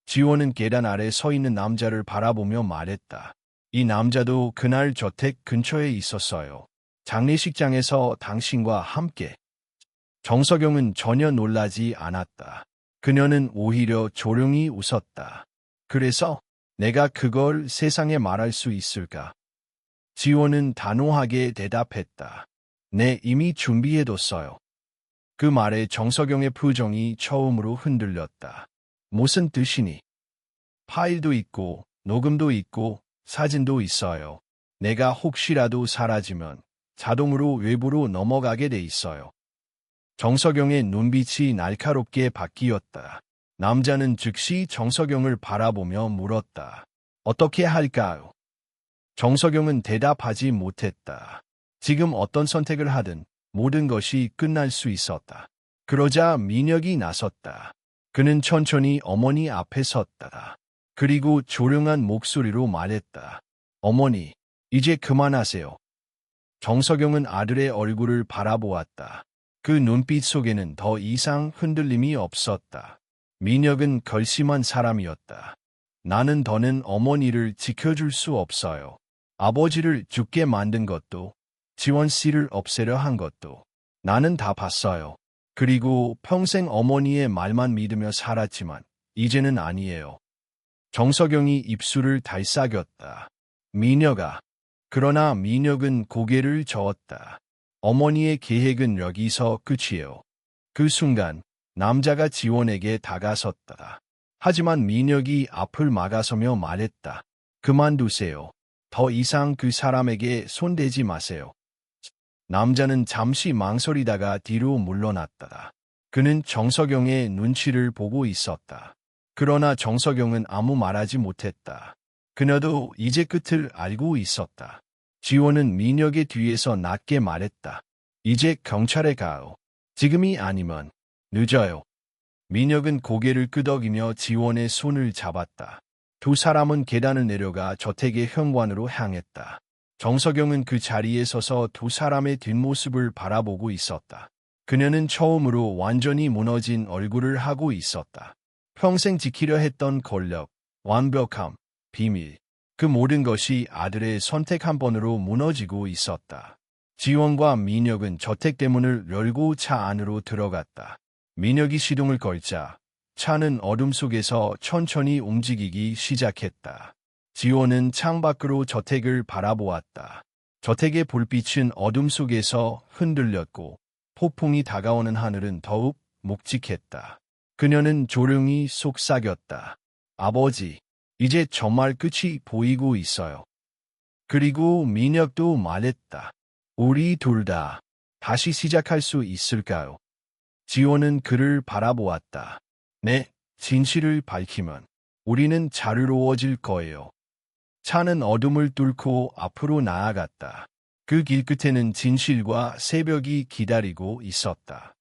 지원은 계단 아래 서 있는 남자를 바라보며 말했다. 이 남자도 그날 저택 근처에 있었어요. 장례식장에서 당신과 함께. 정석영은 전혀 놀라지 않았다. 그녀는 오히려 조용히 웃었다. 그래서 내가 그걸 세상에 말할 수 있을까? 지원은 단호하게 대답했다. 네, 이미 준비해뒀어요. 그 말에 정석영의 표정이 처음으로 흔들렸다. 무슨 뜻이니? 파일도 있고, 녹음도 있고, 사진도 있어요. 내가 혹시라도 사라지면 자동으로 외부로 넘어가게 돼 있어요. 정석영의 눈빛이 날카롭게 바뀌었다. 남자는 즉시 정석영을 바라보며 물었다. 어떻게 할까요? 정석영은 대답하지 못했다. 지금 어떤 선택을 하든 모든 것이 끝날 수 있었다. 그러자 민혁이 나섰다. 그는 천천히 어머니 앞에 섰다. 그리고 조용한 목소리로 말했다. 어머니, 이제 그만하세요. 정석영은 아들의 얼굴을 바라보았다. 그 눈빛 속에는 더 이상 흔들림이 없었다. 민혁은 결심한 사람이었다. 나는 더는 어머니를 지켜줄 수 없어요. 아버지를 죽게 만든 것도, 지원 씨를 없애려 한 것도 나는 다 봤어요. 그리고 평생 어머니의 말만 믿으며 살았지만 이제는 아니에요. 정석영이 입술을 달싹였다. 민혁아. 그러나 민혁은 고개를 저었다. 어머니의 계획은 여기서 끝이에요. 그 순간 남자가 지원에게 다가섰다. 하지만 민혁이 앞을 막아서며 말했다. 그만두세요. 더 이상 그 사람에게 손대지 마세요. 남자는 잠시 망설이다가 뒤로 물러났다. 그는 정석영의 눈치를 보고 있었다. 그러나 정석영은 아무 말하지 못했다. 그녀도 이제 끝을 알고 있었다. 지원은 민혁의 뒤에서 낮게 말했다. 이제 경찰에 가요. 지금이 아니면 늦어요. 민혁은 고개를 끄덕이며 지원의 손을 잡았다. 두 사람은 계단을 내려가 저택의 현관으로 향했다. 정석영은 그 자리에 서서 두 사람의 뒷모습을 바라보고 있었다. 그녀는 처음으로 완전히 무너진 얼굴을 하고 있었다. 평생 지키려 했던 권력, 완벽함, 비밀, 그 모든 것이 아들의 선택 한 번으로 무너지고 있었다. 지원과 민혁은 저택 대문을 열고 차 안으로 들어갔다. 민혁이 시동을 걸자 차는 어둠 속에서 천천히 움직이기 시작했다. 지원은 창밖으로 저택을 바라보았다. 저택의 불빛은 어둠 속에서 흔들렸고 폭풍이 다가오는 하늘은 더욱 묵직했다. 그녀는 조용히 속삭였다. 아버지, 이제 정말 끝이 보이고 있어요. 그리고 민혁도 말했다. 우리 둘 다 다시 시작할 수 있을까요? 지원은 그를 바라보았다. 네, 진실을 밝히면 우리는 자유로워질 거예요. 차는 어둠을 뚫고 앞으로 나아갔다. 그 길 끝에는 진실과 새벽이 기다리고 있었다.